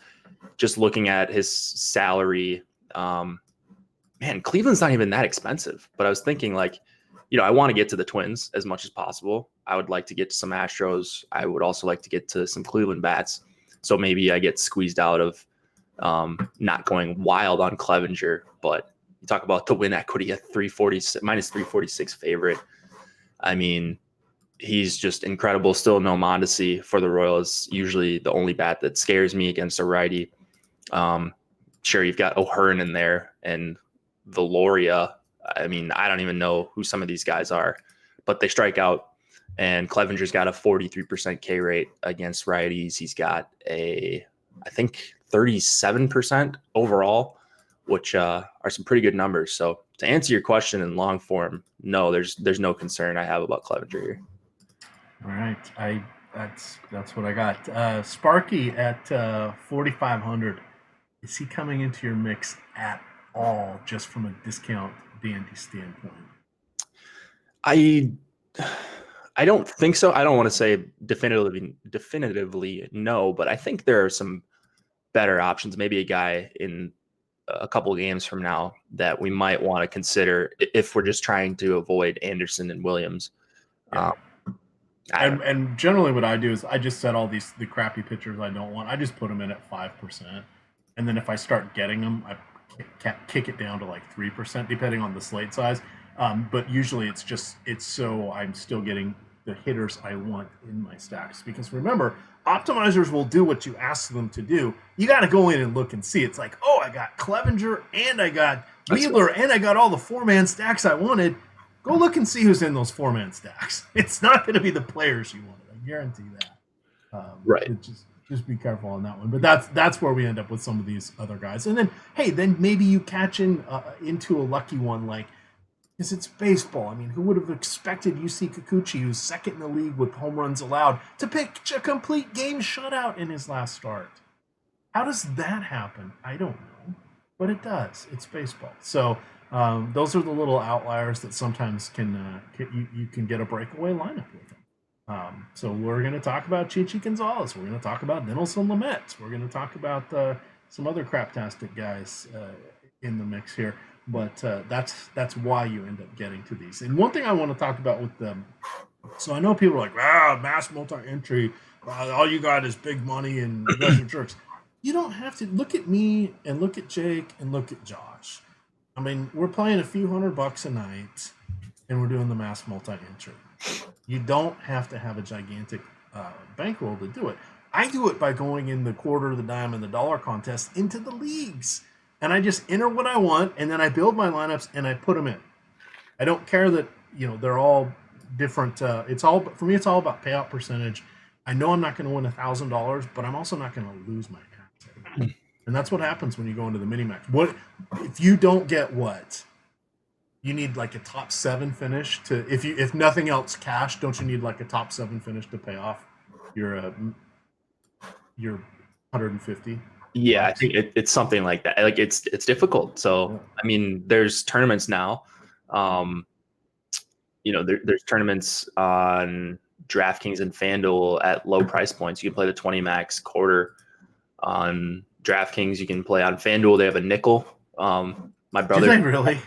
just looking at his salary, Cleveland's not even that expensive. But I was thinking I want to get to the Twins as much as possible. I would like to get to some Astros. I would also like to get to some Cleveland bats. So maybe I get squeezed out of not going wild on Clevenger, but you talk about the win equity at -346 favorite. I mean, he's just incredible. Still no Mondesi for the Royals. Usually the only bat that scares me against a righty. Sure, you've got O'Hearn in there and Veloria. I mean, I don't even know who some of these guys are, but they strike out. And Clevenger's got a 43% K rate against righties. He's got I think 37% overall, which are some pretty good numbers. So to answer your question in long form, no, there's no concern I have about Clevenger here. All right, that's what I got. Sparky at 4,500. Is he coming into your mix at all, just from a discount dandy standpoint? I don't think so. I don't want to say definitively no, but I think there are some better options. Maybe a guy in a couple of games from now that we might want to consider if we're just trying to avoid Anderson and Williams. Yeah. And generally what I do is I just set all the crappy pitchers I don't want. I just put them in at 5%. And then if I start getting them, I kick it down to 3%, depending on the slate size. But usually it's so I'm still getting the hitters I want in my stacks. Because remember, optimizers will do what you ask them to do. You got to go in and look and see. It's like, oh, I got Clevenger and I got Wheeler and I got all the 4-man stacks I wanted. Go look and see who's in those 4-man stacks. It's not going to be the players you wanted. I guarantee that. Right. Just be careful on that one. But that's where we end up with some of these other guys. And then, hey, then maybe you catch into a lucky one like, because it's baseball. I mean, who would have expected UC Kikuchi, who's second in the league with home runs allowed, to pitch a complete game shutout in his last start? How does that happen? I don't know. But it does. It's baseball. So those are the little outliers that sometimes you can get a breakaway lineup with them. So we're going to talk about Chichi Gonzalez. We're going to talk about Dinelson Lamet. We're going to talk about some other craptastic guys in the mix here. But that's why you end up getting to these. And one thing I want to talk about with them, so I know people are like, mass multi-entry, all you got is big money and you guys are jerks. You don't have to. Look at me and look at Jake and look at Josh. I mean, we're playing a few $100 a night and we're doing the mass multi-entry. You don't have to have a gigantic bankroll to do it. I do it by going in the quarter, the dime, and the dollar contest into the leagues. And I just enter what I want, and then I build my lineups and I put them in. I don't care that they're all different. For me. It's all about payout percentage. I know I'm not going to win $1,000, but I'm also not going to lose my asset. And that's what happens when you go into the mini max. What if you don't get what? You need like a top 7 finish to if nothing else cash. Don't you need like a top 7 finish to pay off your 150? Yeah, I think it's something like that. Like it's difficult. So I mean, there's tournaments now. There's tournaments on DraftKings and FanDuel at low price points. You can play the 20 max quarter on DraftKings. You can play on FanDuel. They have a nickel. My brother. Do they really?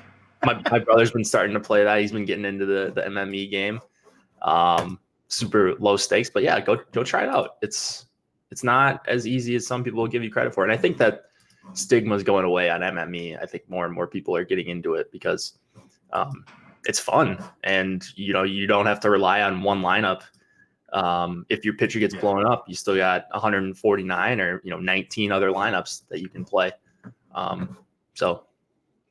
my brother's been starting to play that. He's been getting into the MME game. Super low stakes, but yeah, go try it out. It's not as easy as some people will give you credit for. And I think that stigma is going away on MME. I think more and more people are getting into it because it's fun. And, you don't have to rely on one lineup. If your pitcher gets blown up, you still got 149 or, 19 other lineups that you can play. So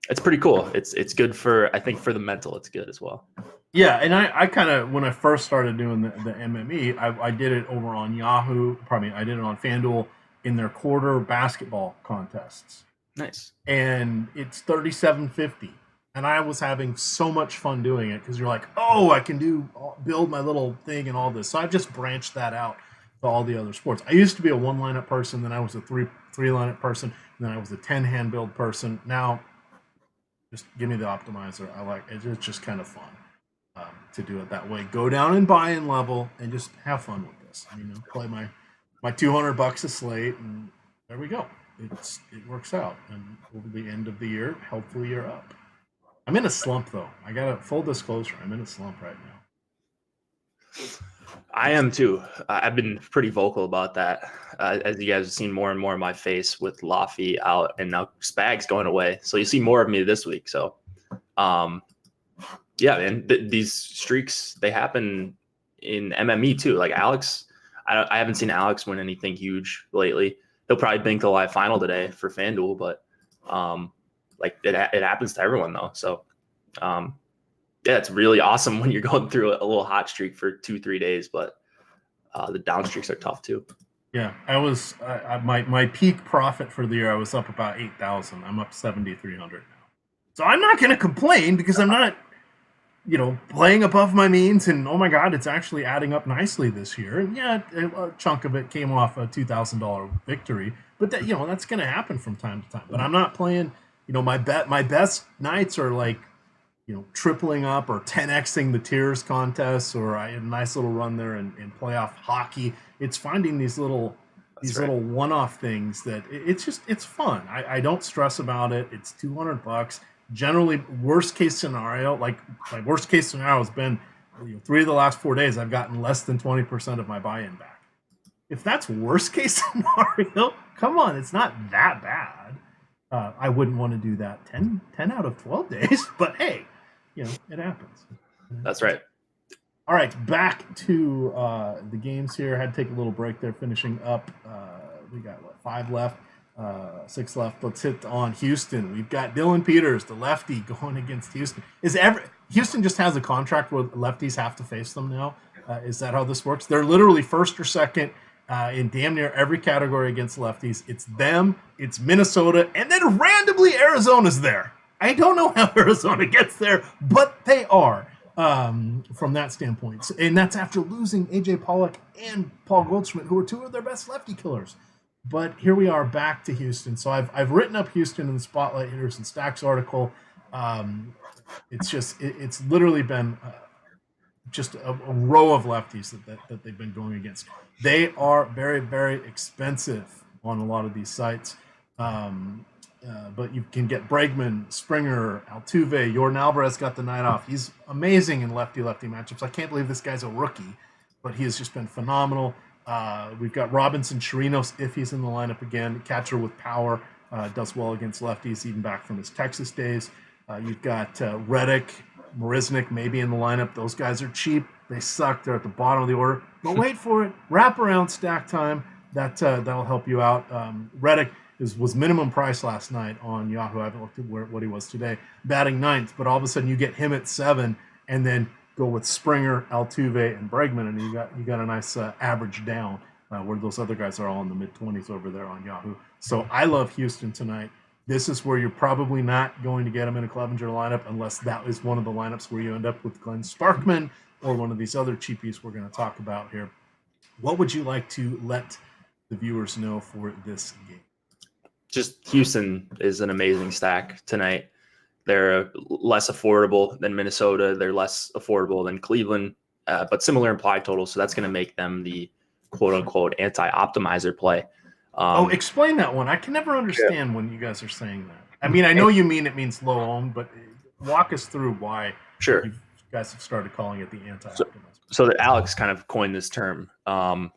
it's pretty cool. It's good for the mental. It's good as well. Yeah, and I kind of, when I first started doing the MME, I did it over on Yahoo. I did it on FanDuel in their quarter basketball contests. Nice. And it's $37.50. And I was having so much fun doing it because you're like, oh, I can build my little thing and all this. So I've just branched that out to all the other sports. I used to be a 1 lineup person, then I was a 3 lineup person, and then I was a 10 hand build person. Now, just give me the optimizer. I like it. It's just kind of fun. To do it that way. Go down and buy in level and just have fun with this. Play my $200 a slate, and there we go. It works out. And over the end of the year, hopefully you're up. I'm in a slump though. I got a full disclosure. I'm in a slump right now. I am too. I've been pretty vocal about that. As you guys have seen more and more of my face with Laffy out and now Spag's going away. So you see more of me this week. So, yeah, man, these streaks, they happen in MME too. Like Alex, I haven't seen Alex win anything huge lately. He'll probably bank the live final today for FanDuel, but it happens to everyone though. So yeah, it's really awesome when you're going through a little hot streak for 2-3 days, but the down streaks are tough too. Yeah, my peak profit for the year, I was up about 8,000. I'm up 7,300 now. So I'm not going to complain because I'm not playing above my means, and oh my God, it's actually adding up nicely this year. And yeah, a chunk of it came off a $2,000 victory, but that's going to happen from time to time. But I'm not playing. My best nights are like, tripling up or 10xing the tiers contests, or I had a nice little run there in playoff hockey. It's finding these little one-off things that it's fun. I don't stress about it. It's $200. Generally, worst case scenario, like my worst case scenario has been 3 of the last 4 days, I've gotten less than 20% of my buy-in back. If that's worst case scenario, come on, it's not that bad. I wouldn't want to do that 10 out of 12 days, but hey, it happens. That's right. All right, back to the games here. Had to take a little break there, finishing up. We got, what, 5 left, 6 left. Let's hit on Houston. We've got Dylan Peters, the lefty, going against Houston. Houston just has a contract where lefties have to face them now? Is that how this works? They're literally first or second in damn near every category against lefties. It's them, it's Minnesota, and then randomly Arizona's there. I don't know how Arizona gets there, but they are. From that standpoint. And that's after losing A.J. Pollock and Paul Goldschmidt, who are 2 of their best lefty killers. But here we are back to Houston. So I've written up Houston in the Spotlight Hitters and Stacks article. It's literally been just a row of lefties that they've been going against. They are very, very expensive on a lot of these sites. But you can get Bregman, Springer, Altuve. Jordan Alvarez got the night off. He's amazing in lefty-lefty matchups. I can't believe this guy's a rookie, but he has just been phenomenal. We've got Robinson Chirinos if he's in the lineup again. Catcher with power, does well against lefties, even back from his Texas days. You've got Reddick, Marisnik maybe in the lineup. Those guys are cheap. They suck. They're at the bottom of the order. But wait for it. Wraparound stack time. That'll help you out. Reddick was minimum price last night on Yahoo. I haven't looked at what he was today. Batting 9th, but all of a sudden you get him at 7, and then go with Springer, Altuve, and Bregman, and you got a nice average down where those other guys are all in the mid-20s over there on Yahoo. So I love Houston tonight. This is where you're probably not going to get him in a Clevenger lineup unless that is one of the lineups where you end up with Glenn Sparkman or one of these other cheapies we're going to talk about here. What would you like to let the viewers know for this game? Just Houston is an amazing stack tonight. They're less affordable than Minnesota. They're less affordable than Cleveland, but similar implied totals. So that's going to make them the quote-unquote anti-optimizer play. Explain that one. I can never understand when you guys are saying that. I mean, I know it means low owned, but walk us through why you guys have started calling it the anti-optimizer. So that Alex kind of coined this term, and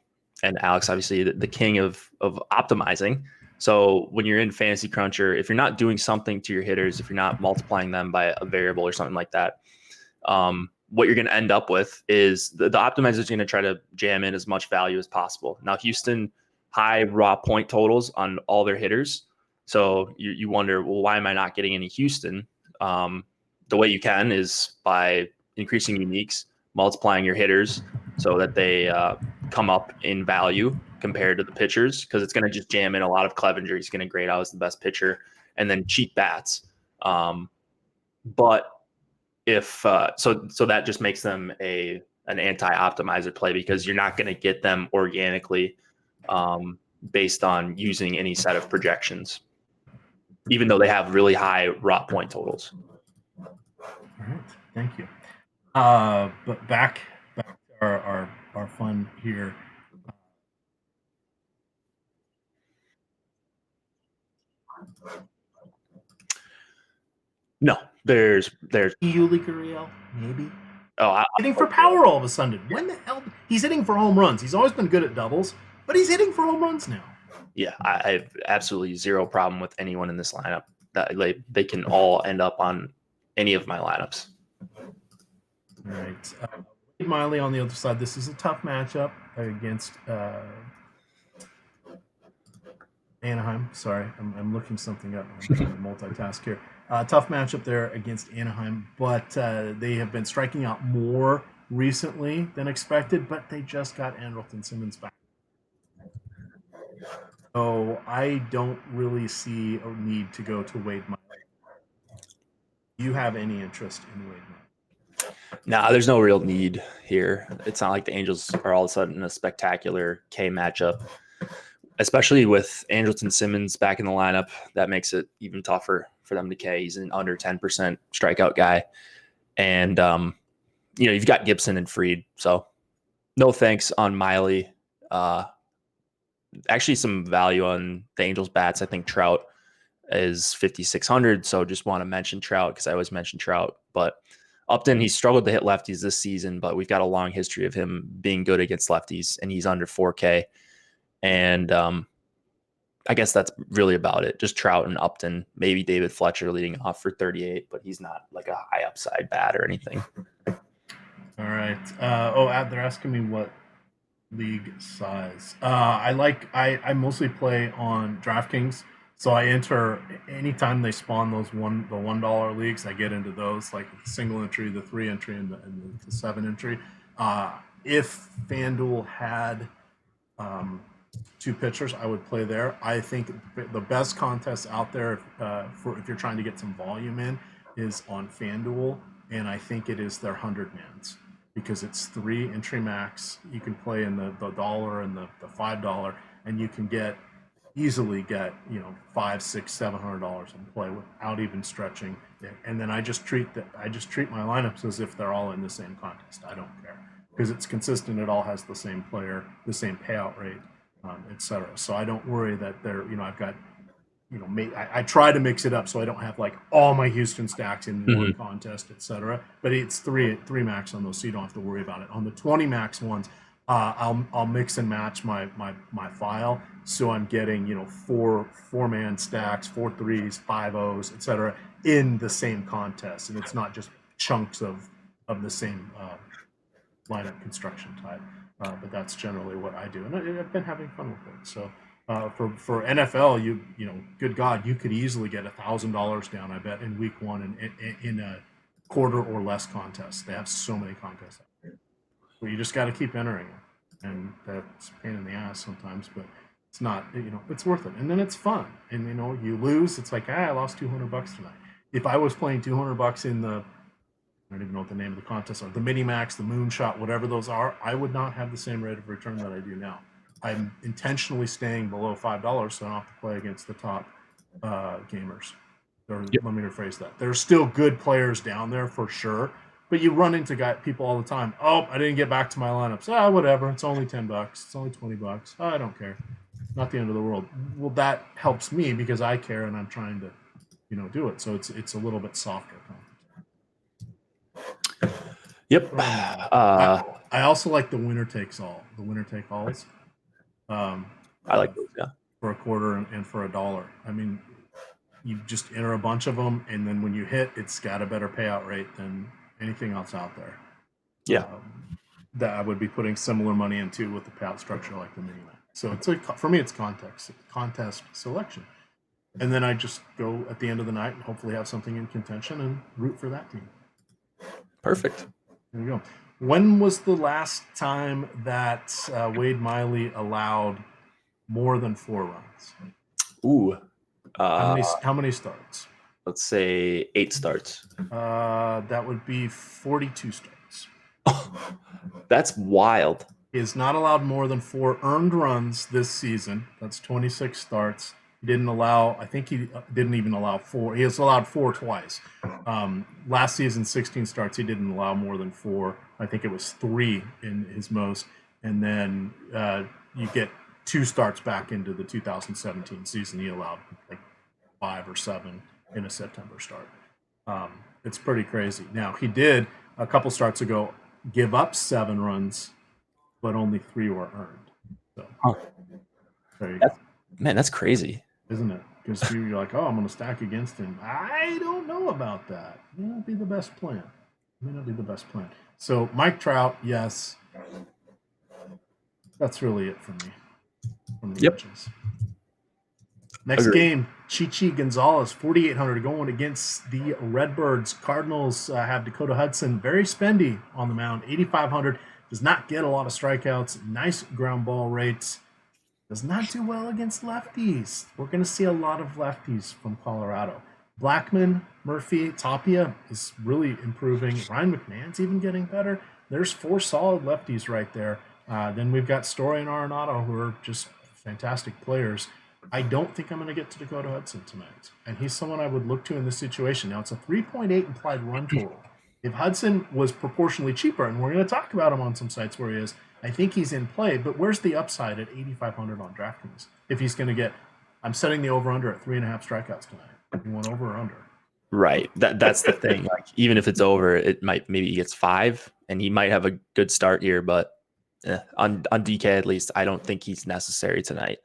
Alex, obviously, the king of optimizing. So when you're in Fantasy Cruncher, if you're not doing something to your hitters, if you're not multiplying them by a variable or something like that, what you're going to end up with is the optimizer is going to try to jam in as much value as possible. Now, Houston, high raw point totals on all their hitters. So you wonder, well, why am I not getting any Houston? The way you can is by increasing uniques, multiplying your hitters so that they come up in value compared to the pitchers, because it's going to just jam in a lot of Clevenger. He's going to grade out as the best pitcher, and then cheap bats. But if so that just makes them an anti-optimizer play, because you're not going to get them organically based on using any set of projections, even though they have really high raw point totals. All right, thank you. But back to our fun here. No, there's Yuli Gurriel, maybe. Oh, hitting for power all of a sudden. When the hell? He's hitting for home runs. He's always been good at doubles, but he's hitting for home runs now. Yeah, I have absolutely zero problem with anyone in this lineup. That they can all end up on any of my lineups. All right. Miley on the other side. This is a tough matchup against Anaheim. Sorry, I'm looking something up. I'm trying to multitask here. Tough matchup there against Anaheim, but they have been striking out more recently than expected, but they just got Andrelton Simmons back. So I don't really see a need to go to Wade Miley. Do you have any interest in Wade Miley? No, there's no real need here. It's not like the Angels are all of a sudden a spectacular K matchup, especially with Andrelton Simmons back in the lineup. That makes it even tougher for them to K. He's an under 10% strikeout guy. And, you've got Gibson and Fried. So no thanks on Miley. Actually, some value on the Angels bats. I think Trout is 5,600. So just want to mention Trout because I always mention Trout. But Upton, he's struggled to hit lefties this season, but we've got a long history of him being good against lefties, and he's under 4K. And I guess that's really about it. Just Trout and Upton, maybe David Fletcher leading off for 38, but he's not like a high upside bat or anything. All All right. They're asking me what league size. I mostly play on DraftKings, so I enter anytime they spawn the $1 leagues. I get into those like the single entry, the 3 entry, and the 7 entry. If FanDuel had um, two pitchers, I would play there. I think the best contest out there for if you're trying to get some volume in is on FanDuel, and I think it is their 100 mans because it's 3 entry max. You can play in the dollar and the $5, and you can easily get five, six, $700 in play without even stretching it. And then I just treat my lineups as if they're all in the same contest. I don't care because it's consistent. It all has the same player, the same payout rate, etc. So I don't worry that I've got I try to mix it up so I don't have like all my Houston stacks in one contest, etc. But it's three max on those, so you don't have to worry about it. On the 20 max ones, I'll mix and match my file, so I'm getting four-man stacks, 4 3s, 5 O's, etc. in the same contest, and it's not just chunks of the same lineup construction type. But that's generally what I do, and I've been having fun with it. So for NFL, good God, you could easily get $1,000 down. I bet in week one in a quarter or less contest. They have so many contests. Well, you just got to keep entering it, and that's a pain in the ass sometimes, but it's not. It's worth it, and then it's fun. And you lose, it's like I lost $200 tonight. If I was playing $200 in the I don't even know what the name of the contest are. The mini max, the moonshot, whatever those are, I would not have the same rate of return that I do now. I'm intentionally staying below $5 so I don't have to play against the top gamers. Or yep. Let me rephrase that. There's still good players down there for sure, but you run into people all the time. Oh, I didn't get back to my lineups. Whatever. It's only $10. It's only $20. I don't care. Not the end of the world. Well, that helps me because I care and I'm trying to, do it. So it's a little bit softer. Yep. I also like the winner takes all. The winner take alls. I like those, yeah. For a quarter and for $1. I mean, you just enter a bunch of them, and then when you hit, it's got a better payout rate than anything else out there. Yeah. That I would be putting similar money into with the payout structure like the mini max. So for me, it's contest selection. And then I just go at the end of the night and hopefully have something in contention and root for that team. Perfect. There you go. When was the last time that Wade Miley allowed more than 4 runs? Ooh. How many starts? Let's say 8 starts. That would be 42 starts. That's wild. He has not allowed more than 4 earned runs this season. That's 26 starts. He didn't allow, I think he didn't even allow 4. He has allowed 4 twice. Last season, 16 starts, he didn't allow more than 4. I think it was 3 in his most. And then you get 2 starts back into the 2017 season. He allowed like 5 or 7 in a September start. It's pretty crazy. Now, he did, a couple starts ago, give up 7 runs, but only 3 were earned. So, there you go. Man, that's crazy. Isn't it? Because you're like, oh, I'm going to stack against him. I don't know about that. It may not be the best plan. So Mike Trout, yes. That's really it for me. From the matches. Next game, Chichi Gonzalez, 4,800 going against the Redbirds. Cardinals have Dakota Hudson, very spendy on the mound, 8,500. Does not get a lot of strikeouts. Nice ground ball rates. Does not do well against lefties. We're going to see a lot of lefties from Colorado. Blackman, Murphy, Tapia is really improving. Ryan McMahon's even getting better. There's 4 solid lefties right there. Then we've got Story and Arenado, who are just fantastic players. I don't think I'm going to get to Dakota Hudson tonight. And he's someone I would look to in this situation. Now, it's a 3.8 implied run total. If Hudson was proportionally cheaper, and we're going to talk about him on some sites where he is, I think he's in play, but where's the upside at 8,500 on DraftKings? If he's going to get, I'm setting the over-under at 3.5 strikeouts tonight. You want over or under? Right. That's the thing. Like, even if it's over, it maybe he gets 5, and he might have a good start here, but on DK at least, I don't think he's necessary tonight.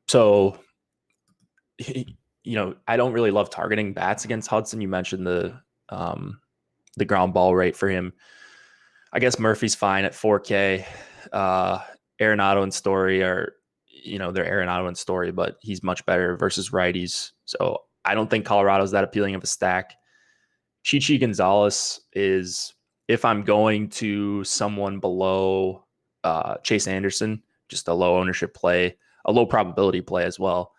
So, I don't really love targeting bats against Hudson. You mentioned the the ground ball rate for him. I guess Murphy's fine at 4K. Arenado and Story are, they're Arenado and Story, but he's much better versus righties. So I don't think Colorado's that appealing of a stack. Chichi Gonzalez is, if I'm going to someone below Chase Anderson, just a low ownership play, a low probability play as well.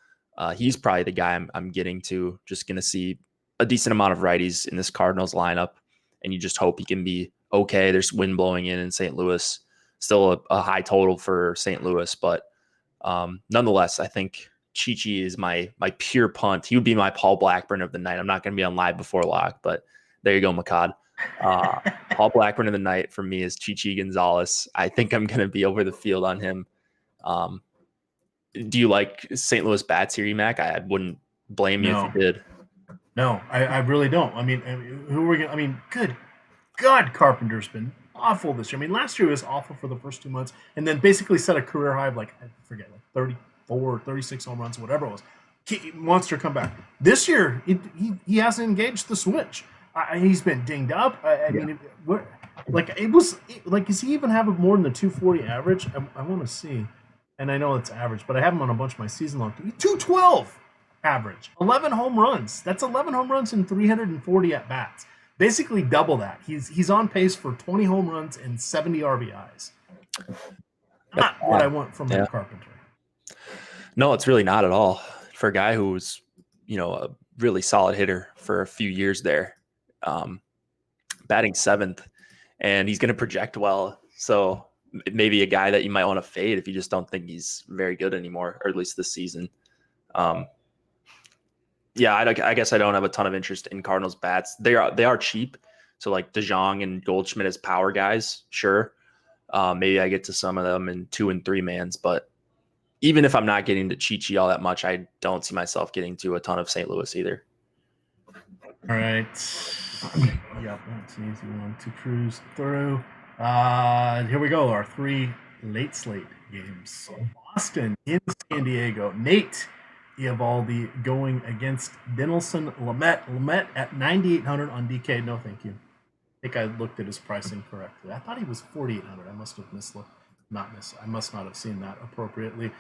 He's probably the guy I'm getting to. Just going to see a decent amount of righties in this Cardinals lineup, and you just hope he can be okay. There's wind blowing in St. Louis. Still a high total for St. Louis, but nonetheless, I think Chichi is my pure punt. He would be my Paul Blackburn of the night. I'm not going to be on live before lock, but there you go, Makad. Paul Blackburn of the night for me is Chichi Gonzalez. I think I'm going to be over the field on him. Do you like St. Louis bats here, Emac? I wouldn't blame you if you did. No, I really don't. I mean, who are we going to? I mean, good God, Carpenter's been awful this year. I mean, last year he was awful for the first 2 months and then basically set a career high of like 34, 36 home runs, whatever it was. Monster comeback. This year, he hasn't engaged the switch. He's been dinged up. I mean, does he even have more than the 240 average? I want to see. And I know it's average, but I have him on a bunch of my season long. 212 average. 11 home runs. That's 11 home runs and 340 at bats. Basically double that. He's on pace for 20 home runs and 70 RBIs. Not what I want from Matt Carpenter. No, it's really not at all. For a guy who was, a really solid hitter for a few years there, batting 7th, and he's going to project well. So maybe a guy that you might want to fade if you just don't think he's very good anymore, or at least this season. I guess I don't have a ton of interest in Cardinals bats. They are cheap. So like DeJong and Goldschmidt as power guys, sure. Maybe I get to some of them in 2 and 3 mans, but even if I'm not getting to Chichi all that much, I don't see myself getting to a ton of St. Louis either. All right. Yep, that's an easy one to cruise through. Here we go. Our 3 late slate games. Boston in San Diego. Nate Eovaldi going against Dinelson Lamet. Lamet at 9,800 on DK. No, thank you. I think I looked at his pricing correctly. I thought he was 4,800. I must have I must not have seen that appropriately.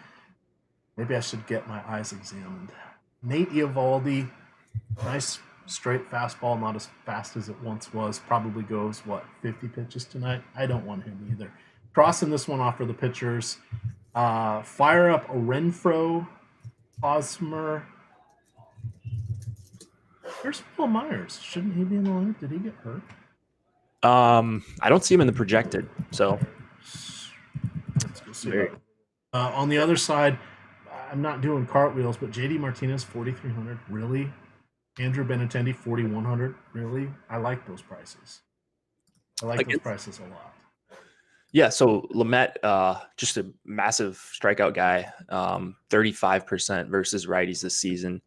Maybe I should get my eyes examined. Nate Eovaldi, nice straight fastball, not as fast as it once was. Probably goes, 50 pitches tonight? I don't want him either. Crossing this one off for the pitchers. Fire up Renfroe, Hosmer. Where's Phil Myers? Shouldn't he be in the lineup? Did he get hurt? I don't see him in the projected, so let's go see that. On the other side, I'm not doing cartwheels, but JD Martinez 4,300. Really? Andrew Benintendi 4,100. Really? I like those prices. I like those prices a lot. Yeah, so Lamet, just a massive strikeout guy, 35% versus righties this season.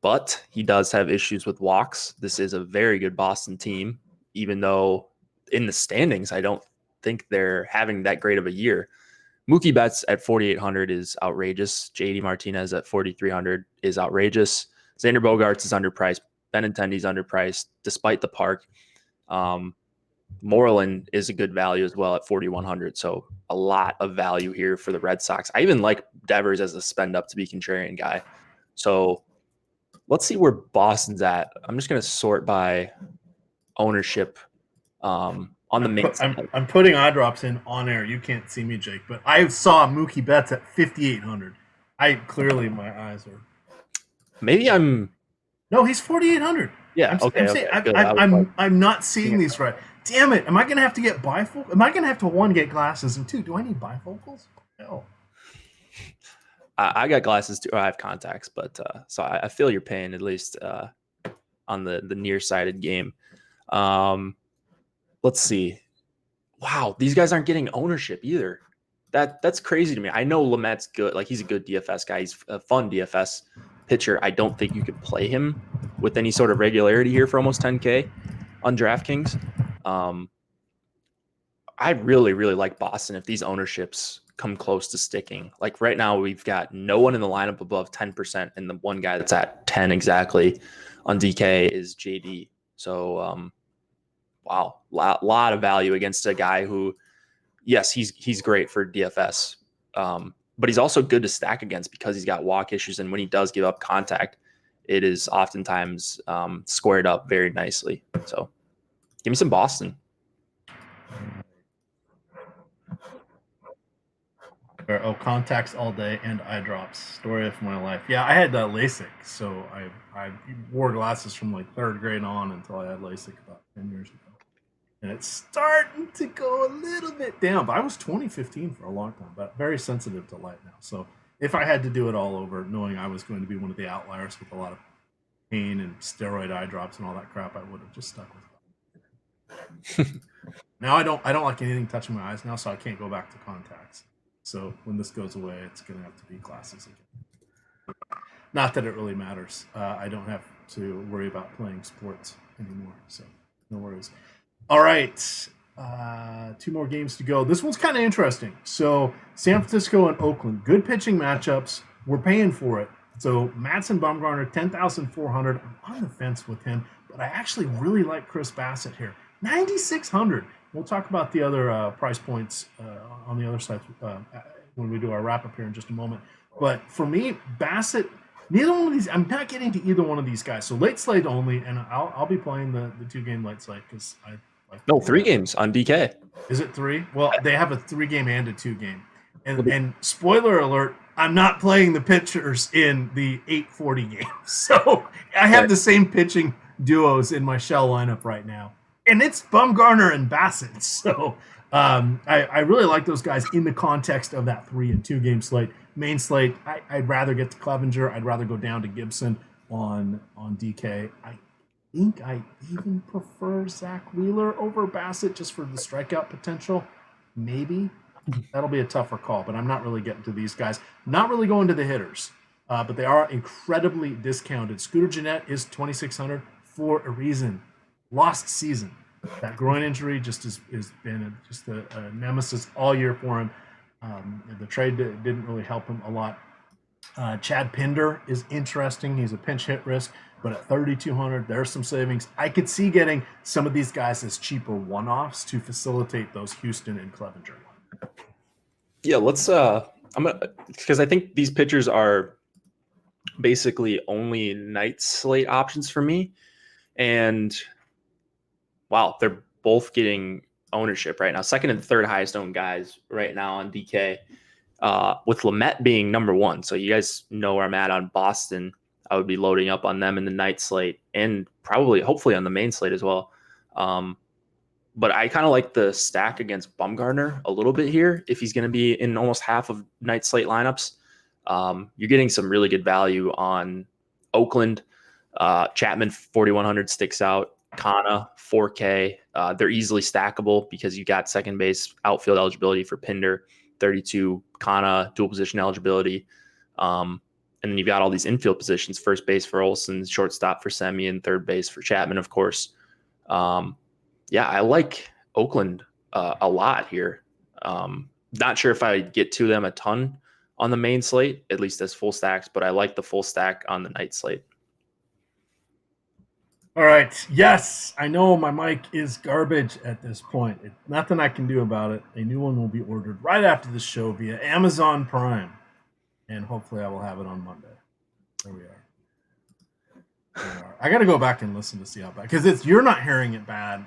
But he does have issues with walks. This is a very good Boston team, even though in the standings, I don't think they're having that great of a year. Mookie Betts at 4,800 is outrageous. JD Martinez at 4,300 is outrageous. Xander Bogaerts is underpriced. Benintendi's underpriced, despite the park. Moreland is a good value as well at 4,100. So a lot of value here for the Red Sox. I even like Devers as a spend up to be contrarian guy. So let's see where Boston's at. I'm just going to sort by ownership on the main side. I'm putting eye drops in on air. You can't see me, Jake, but I saw Mookie Betts at 5,800. My eyes are. Maybe No, he's 4,800. Yeah. I'm not seeing these right. Damn it! Am I going to have to get bifocals? Am I going to have to get glasses, and 2, do I need bifocals? No. I got glasses too. I have contacts, but so I feel your pain at least on the nearsighted game. Let's see. Wow, these guys aren't getting ownership either. That's crazy to me. I know Lamet's good. Like, he's a good DFS guy. He's a fun DFS pitcher. I don't think you could play him with any sort of regularity here for almost 10K on DraftKings. I really, really like Boston if these ownerships come close to sticking. Like right now, we've got no one in the lineup above 10%, and the one guy that's at 10 exactly on DK is JD. So wow, lot of value against a guy who, yes, he's great for DFS, but he's also good to stack against because he's got walk issues, and when he does give up contact, it is oftentimes squared up very nicely. So give me some Boston. Contacts all day and eye drops. Story of my life. Yeah, I had LASIK, so I wore glasses from like third grade on until I had LASIK about 10 years ago. And it's starting to go a little bit down. But I was 2015 for a long time, but very sensitive to light now. So if I had to do it all over, knowing I was going to be one of the outliers with a lot of pain and steroid eye drops and all that crap, I would have just stuck with it. Now I don't like anything touching my eyes now, so I can't go back to contacts. So when this goes away, it's going to have to be glasses again. Not that it really matters. I don't have to worry about playing sports anymore, so no worries. All right, 2 more games to go. This one's kind of interesting. So San Francisco and Oakland, good pitching matchups. We're paying for it. So Madsen Bumgarner, 10,400. I'm on the fence with him, but I actually really like Chris Bassett here, 9,600. We'll talk about the other price points on the other side when we do our wrap up here in just a moment. But for me, Bassett, neither one of these, I'm not getting to either one of these guys. So late slate only, and I'll be playing the 2-game late slate because I like. No, 3 games on DK. Is it 3? Well, they have a 3-game and a 2-game. And spoiler alert, I'm not playing the pitchers in the 840 game. So I have the same pitching duos in my shell lineup right now. And it's Bumgarner and Bassett. So I really like those guys in the context of that 3 and 2 game slate. Main slate, I'd rather get to Clevenger. I'd rather go down to Gibson on DK. I think I even prefer Zach Wheeler over Bassett just for the strikeout potential. Maybe. That'll be a tougher call, but I'm not really getting to these guys. Not really going to the hitters, but they are incredibly discounted. Scooter Gennett is 2,600 for a reason. Lost season. That groin injury just has been a nemesis all year for him. The trade didn't really help him a lot. Chad Pinder is interesting. He's a pinch hit risk, but at 3,200, there's some savings. I could see getting some of these guys as cheaper one-offs to facilitate those Houston and Clevenger. Yeah, let's. Because I think these pitchers are basically only night slate options for me, and wow, they're both getting ownership right now. Second and third highest owned guys right now on DK, with Lamet being number 1. So you guys know where I'm at on Boston. I would be loading up on them in the night slate and hopefully on the main slate as well. But I kind of like the stack against Bumgarner a little bit here. If he's going to be in almost half of night slate lineups, you're getting some really good value on Oakland. Chapman 4,100 sticks out. Kana 4K. They're easily stackable because you got second base outfield eligibility for Pinder, 32 Kana dual position eligibility. And then you've got all these infield positions: first base for Olsen, shortstop for Semien, third base for Chapman, of course. Yeah, I like Oakland a lot here. Not sure if I get to them a ton on the main slate, at least as full stacks, but I like the full stack on the night slate. All right. Yes, I know my mic is garbage at this point. Nothing I can do about it. A new one will be ordered right after this show via Amazon Prime. And hopefully I will have it on Monday. There we are. I got to go back and listen to see how bad, because you're not hearing it bad.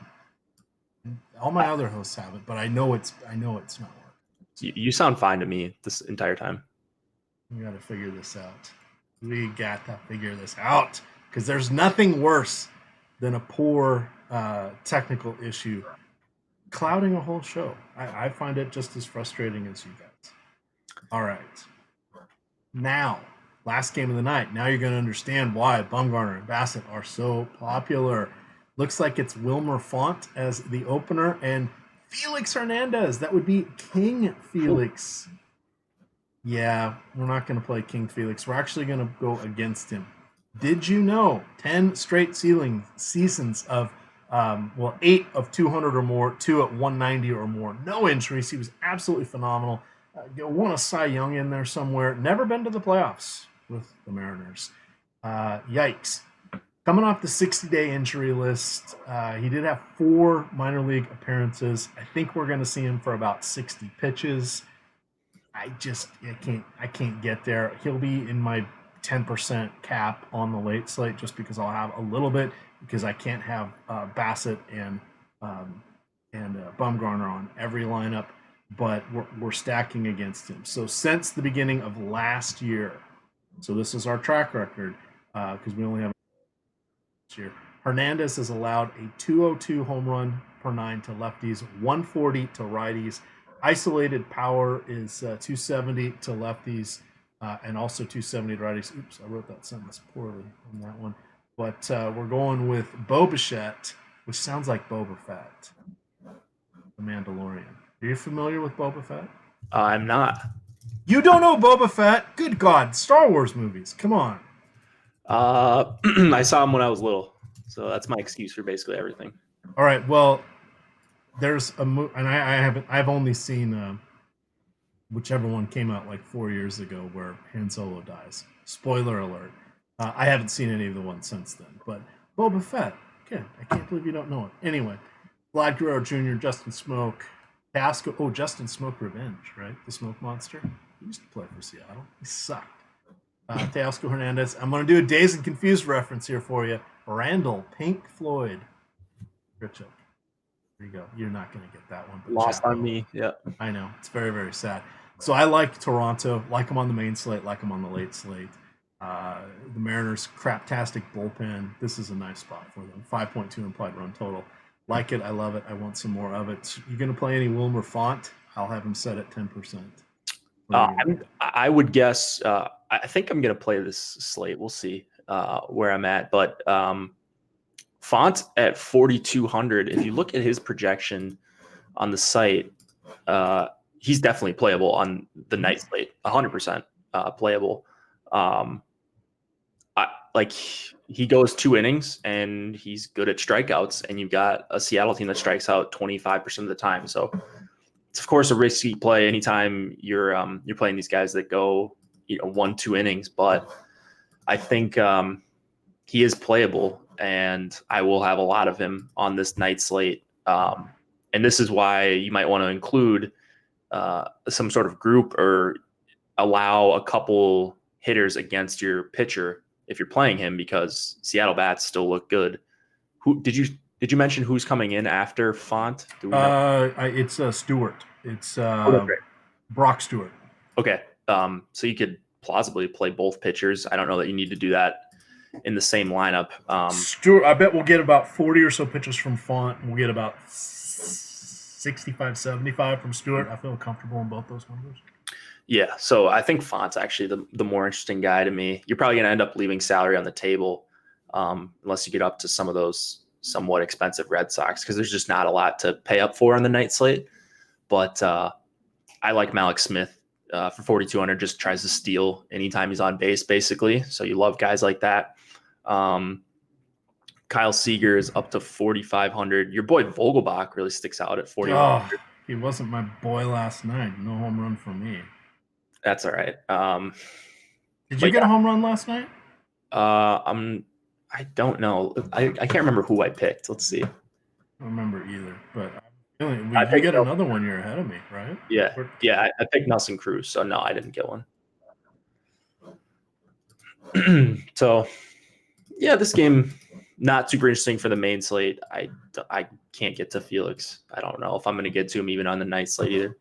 All my other hosts have it, but I know it's not working. You sound fine to me this entire time. We got to figure this out. Because there's nothing worse than a poor technical issue clouding a whole show. I find it just as frustrating as you guys. All right. Now, last game of the night. Now you're going to understand why Bumgarner and Bassett are so popular. Looks like it's Wilmer Font as the opener and Felix Hernandez. That would be King Felix. Yeah, we're not going to play King Felix. We're actually going to go against him. Did you know 10 straight seasons of, 8 of 200 or more, 2 at 190 or more. No injuries. He was absolutely phenomenal. Won a Cy Young in there somewhere. Never been to the playoffs with the Mariners. Yikes. coming off the 60-day injury list. He did have 4 minor league appearances. I think we're going to see him for about 60 pitches. I can't get there. He'll be in my 10% cap on the late slate just because I'll have a little bit because I can't have Bassett and Bumgarner on every lineup, but we're stacking against him. So since the beginning of last year, so this is our track record because we only have this year. Hernandez has allowed a 202 home run per 9 to lefties, 140 to righties. Isolated power is 270 to lefties and also 270 to righties. Oops, I wrote that sentence poorly on that one. But we're going with Bo Bichette, which sounds like Boba Fett, the Mandalorian. Are you familiar with Boba Fett? I'm not. You don't know Boba Fett? Good God, Star Wars movies. Come on. I saw him when I was little, so that's my excuse for basically everything. All right, well, there's a movie, and I've only seen whichever one came out like 4 years ago where Han Solo dies. Spoiler alert. I haven't seen any of the ones since then, but Boba Fett. Okay, I can't believe you don't know it. Anyway, Vlad Guerrero Jr., Justin Smoke, Teoscar. Oh, Justin Smoke Revenge, right? The Smoke Monster. He used to play for Seattle. He sucked. Teoscar Hernandez. I'm going to do a Dazed and Confused reference here for you. Randall, Pink Floyd. Richard. There you go. You're not going to get that one. But lost on me. Yeah. I know. It's very, very sad. So I like Toronto. Like them on the main slate. Like them on the late slate. The Mariners, craptastic bullpen. This is a nice spot for them. 5.2 implied run total. Like it. I love it. I want some more of it. You're going to play any Wilmer Font? I'll have him set at 10%. I would guess. I think I'm going to play this slate. We'll see where I'm at. But Font at 4,200. If you look at his projection on the site, he's definitely playable on the night slate. 100% playable. He goes 2 innings and he's good at strikeouts, and you've got a Seattle team that strikes out 25% of the time. So it's of course a risky play anytime you're playing these guys that go 1-2 innings, but I think he is playable, and I will have a lot of him on this night slate. And this is why you might want to include some sort of group or allow a couple hitters against your pitcher if you're playing him, because Seattle bats still look good. Who did you mention who's coming in after Font? Do we know? It's Stewart. It's Brock Stewart. Okay. So you could plausibly play both pitchers. I don't know that you need to do that in the same lineup. Stewart, I bet we'll get about 40 or so pitches from Font, and we'll get about 65, 75 from Stewart. I feel comfortable in both those numbers. Yeah, so I think Font's actually the more interesting guy to me. You're probably going to end up leaving salary on the table unless you get up to some of those somewhat expensive Red Sox, because there's just not a lot to pay up for on the night slate. But I like Malik Smith for 4,200. Just tries to steal anytime he's on base, basically. So you love guys like that. Kyle Seager is up to 4,500. Your boy Vogelbach really sticks out at 4,100. Oh, he wasn't my boy last night. No home run for me. That's all right. Did you get a home run last night? I don't know. I can't remember who I picked. Let's see. I don't remember either, but you get another one, you're ahead of me, right? Yeah. I picked Nelson Cruz, so no, I didn't get one. So, yeah, this game not super interesting for the main slate. I can't get to Felix. I don't know if I'm going to get to him even on the night slate either.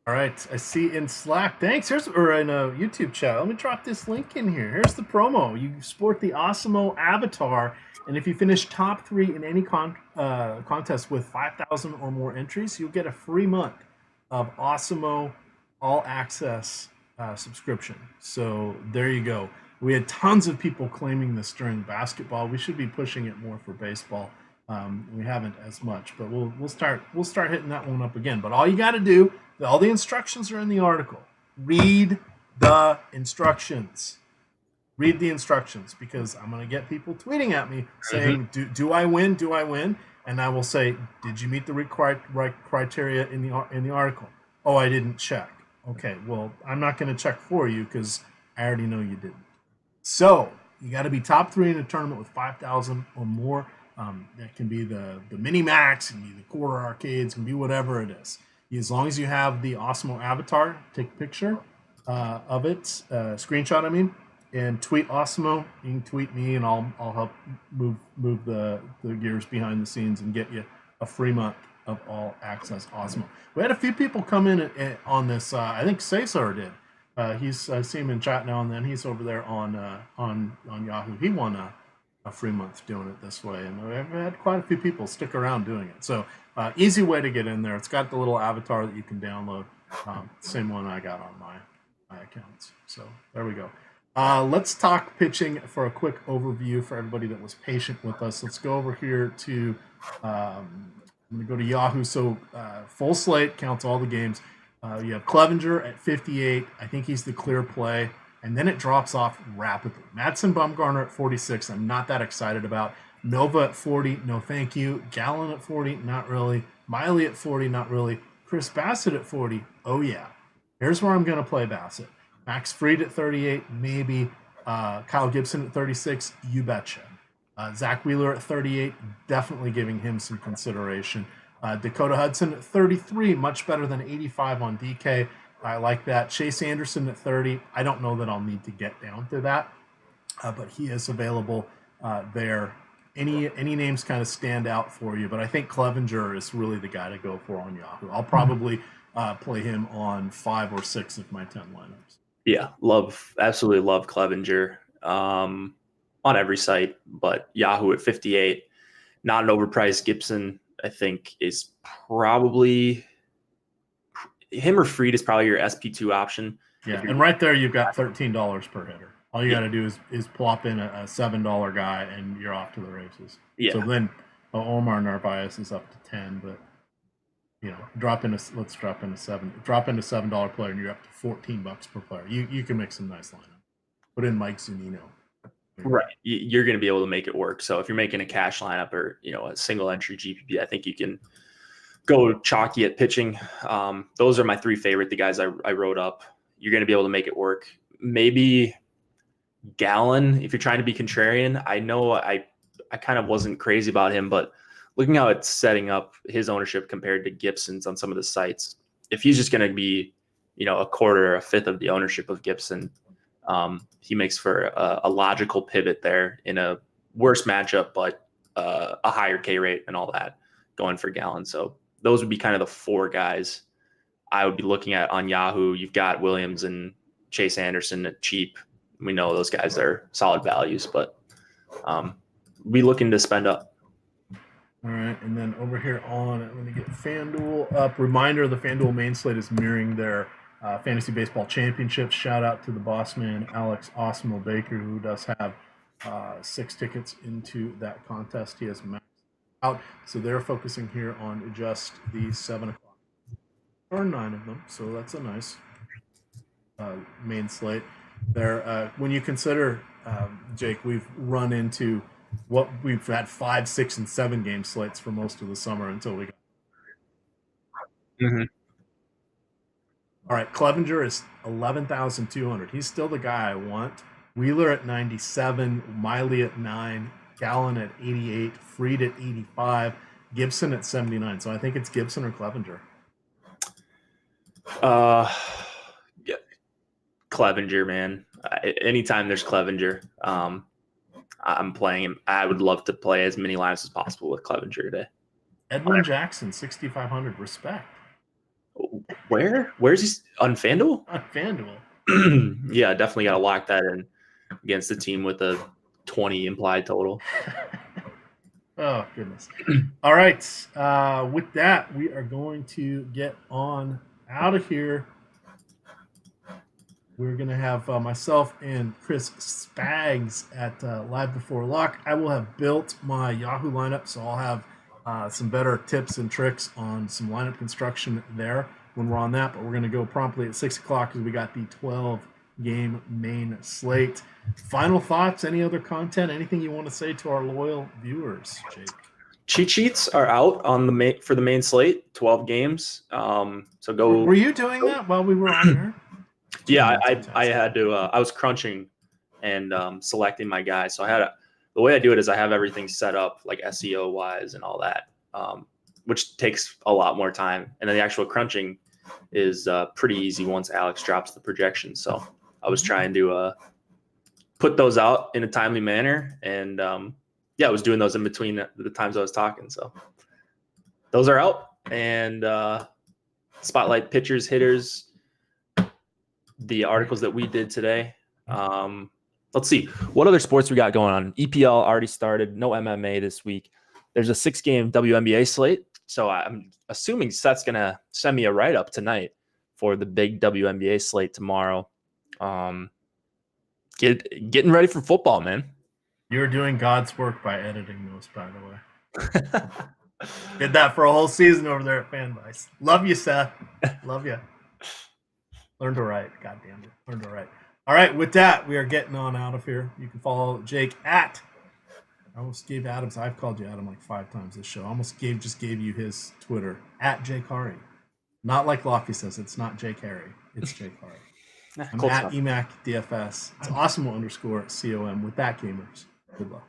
All right, I see in Slack. Thanks. Or in a YouTube chat. Let me drop this link in here. Here's the promo. You sport the Awesemo avatar, and if you finish top 3 in any contest with 5,000 or more entries, you'll get a free month of Awesemo All Access subscription. So there you go. We had tons of people claiming this during basketball. We should be pushing it more for baseball. We haven't as much, but we'll start hitting that one up again. But all you got to do, all the instructions are in the article. Read the instructions. Read the instructions, because I'm going to get people tweeting at me saying, "Do I win? Do I win?" And I will say, "Did you meet the required criteria in the article?" "Oh, I didn't check." "Okay, well, I'm not going to check for you because I already know you didn't." So You got to be top 3 in a tournament with 5,000 or more. That can be the mini max, can be the quarter arcades, can be whatever it is. As long as you have the Awesemo avatar, take a picture of it, screenshot, I mean, and tweet Awesemo. You can tweet me, and I'll help move the gears behind the scenes and get you a free month of all access Awesemo. We had a few people come in on this. I think Cesar did. I see him in chat now and then. He's over there on Yahoo. He won a free month doing it this way, and I've had quite a few people stick around doing it. So easy way to get in there. It's got the little avatar that you can download. Same one I got on my accounts. So there we go. Let's talk pitching for a quick overview for everybody that was patient with us. Let's go over here to I'm going to go to Yahoo. So full slate counts all the games. You have Clevenger at 58. I think he's the clear play. And then it drops off rapidly. Madsen Bumgarner at 46. I'm not that excited about. Nova at 40. No, thank you. Gallen at 40. Not really. Miley at 40. Not really. Chris Bassett at 40. Oh, yeah. Here's where I'm going to play Bassett. Max Fried at 38. Maybe. Kyle Gibson at 36. You betcha. Zach Wheeler at 38. Definitely giving him some consideration. Dakota Hudson at 33. Much better than 85 on DK. I like that. Chase Anderson at 30. I don't know that I'll need to get down to that, but he is available there. Any names kind of stand out for you, but I think Clevenger is really the guy to go for on Yahoo. I'll probably play him on 5 or 6 of my 10 lineups. Yeah, absolutely love Clevenger on every site, but Yahoo at 58. Not an overpriced Gibson, I think, is probably him, or Fried is probably your SP2 option. Yeah, and right there you've got $13 per hitter. All you got to do is plop in a $7 guy, and you're off to the races. Yeah. So then Omar Narvaez is up to 10, but let's drop in a $7 player, and you're up to $14 per player. You can make some nice lineup. Put in Mike Zunino. Right, you're going to be able to make it work. So if you're making a cash lineup or a single entry GPP, I think you can go chalky at pitching. Those are my 3 favorite, the guys I wrote up. You're going to be able to make it work. Maybe Gallen, if you're trying to be contrarian. I know I kind of wasn't crazy about him, but looking how it's setting up his ownership compared to Gibson's on some of the sites, if he's just going to be, a quarter or a fifth of the ownership of Gibson, he makes for a logical pivot there in a worse matchup, but a higher K rate and all that going for Gallen. So those would be kind of the 4 guys I would be looking at on Yahoo. You've got Williams and Chase Anderson at cheap. We know those guys are solid values, but we looking to spend up. All right, and then over here I'm going to get FanDuel up. Reminder, the FanDuel main slate is mirroring their Fantasy Baseball Championships. Shout out to the boss man, Alex Awesemo Baker, who does have 6 tickets into that contest. He has maxed out. So they're focusing here on just the 7 o'clock. Or 9 of them, so that's a nice main slate. There, when you consider, Jake, we've run into what we've had 5, 6, and 7 game slates for most of the summer until we got. Mm-hmm. All right, Clevenger is 11,200. He's still the guy I want. Wheeler at 97, Miley at 9, Gallen at 88, Fried at 85, Gibson at 79. So I think it's Gibson or Clevenger. Yeah. Clevenger, man. Anytime there's Clevenger, I'm playing him. I would love to play as many lineups as possible with Clevenger today. Edwin Jackson, 6,500. Respect. Where's he on FanDuel? On FanDuel. Yeah, definitely got to lock that in against the team with a 20 implied total. Oh, goodness. All right. With that, we are going to get on out of here. We're going to have myself and Chris Spags at Live Before Lock. I will have built my Yahoo lineup, so I'll have some better tips and tricks on some lineup construction there when we're on that. But we're going to go promptly at 6 o'clock because we got the 12-game main slate. Final thoughts? Any other content? Anything you want to say to our loyal viewers, Jake? Cheat sheets are out on for the main slate. 12 games. So go. Were you doing that while we were on here? Yeah, I had to. I was crunching and selecting my guy. So the way I do it is I have everything set up like SEO wise and all that, which takes a lot more time. And then the actual crunching is pretty easy once Alex drops the projection. So I was trying to put those out in a timely manner. And I was doing those in between the times I was talking. So those are out. And spotlight pitchers, hitters, the articles that we did today. Let's see. What other sports we got going on? EPL already started. No MMA this week. There's a 6-game WNBA slate. So I'm assuming Seth's going to send me a write-up tonight for the big WNBA slate tomorrow. Getting ready for football, man. You're doing God's work by editing those, by the way. Did that for a whole season over there at FanDuel. Love you, Seth. Love you. Learn to write. God damn it. Learn to write. All right, with that, we are getting on out of here. You can follow Jake at, I almost gave Adams, I've called you Adam like 5 times this show. I almost just gave you his Twitter, at Jake Hari. Not like Lockie says, it's not Jake Harry, it's Jake Hari. I'm at EMAC DFS. It's Awesemo _ COM. With that, gamers, good luck.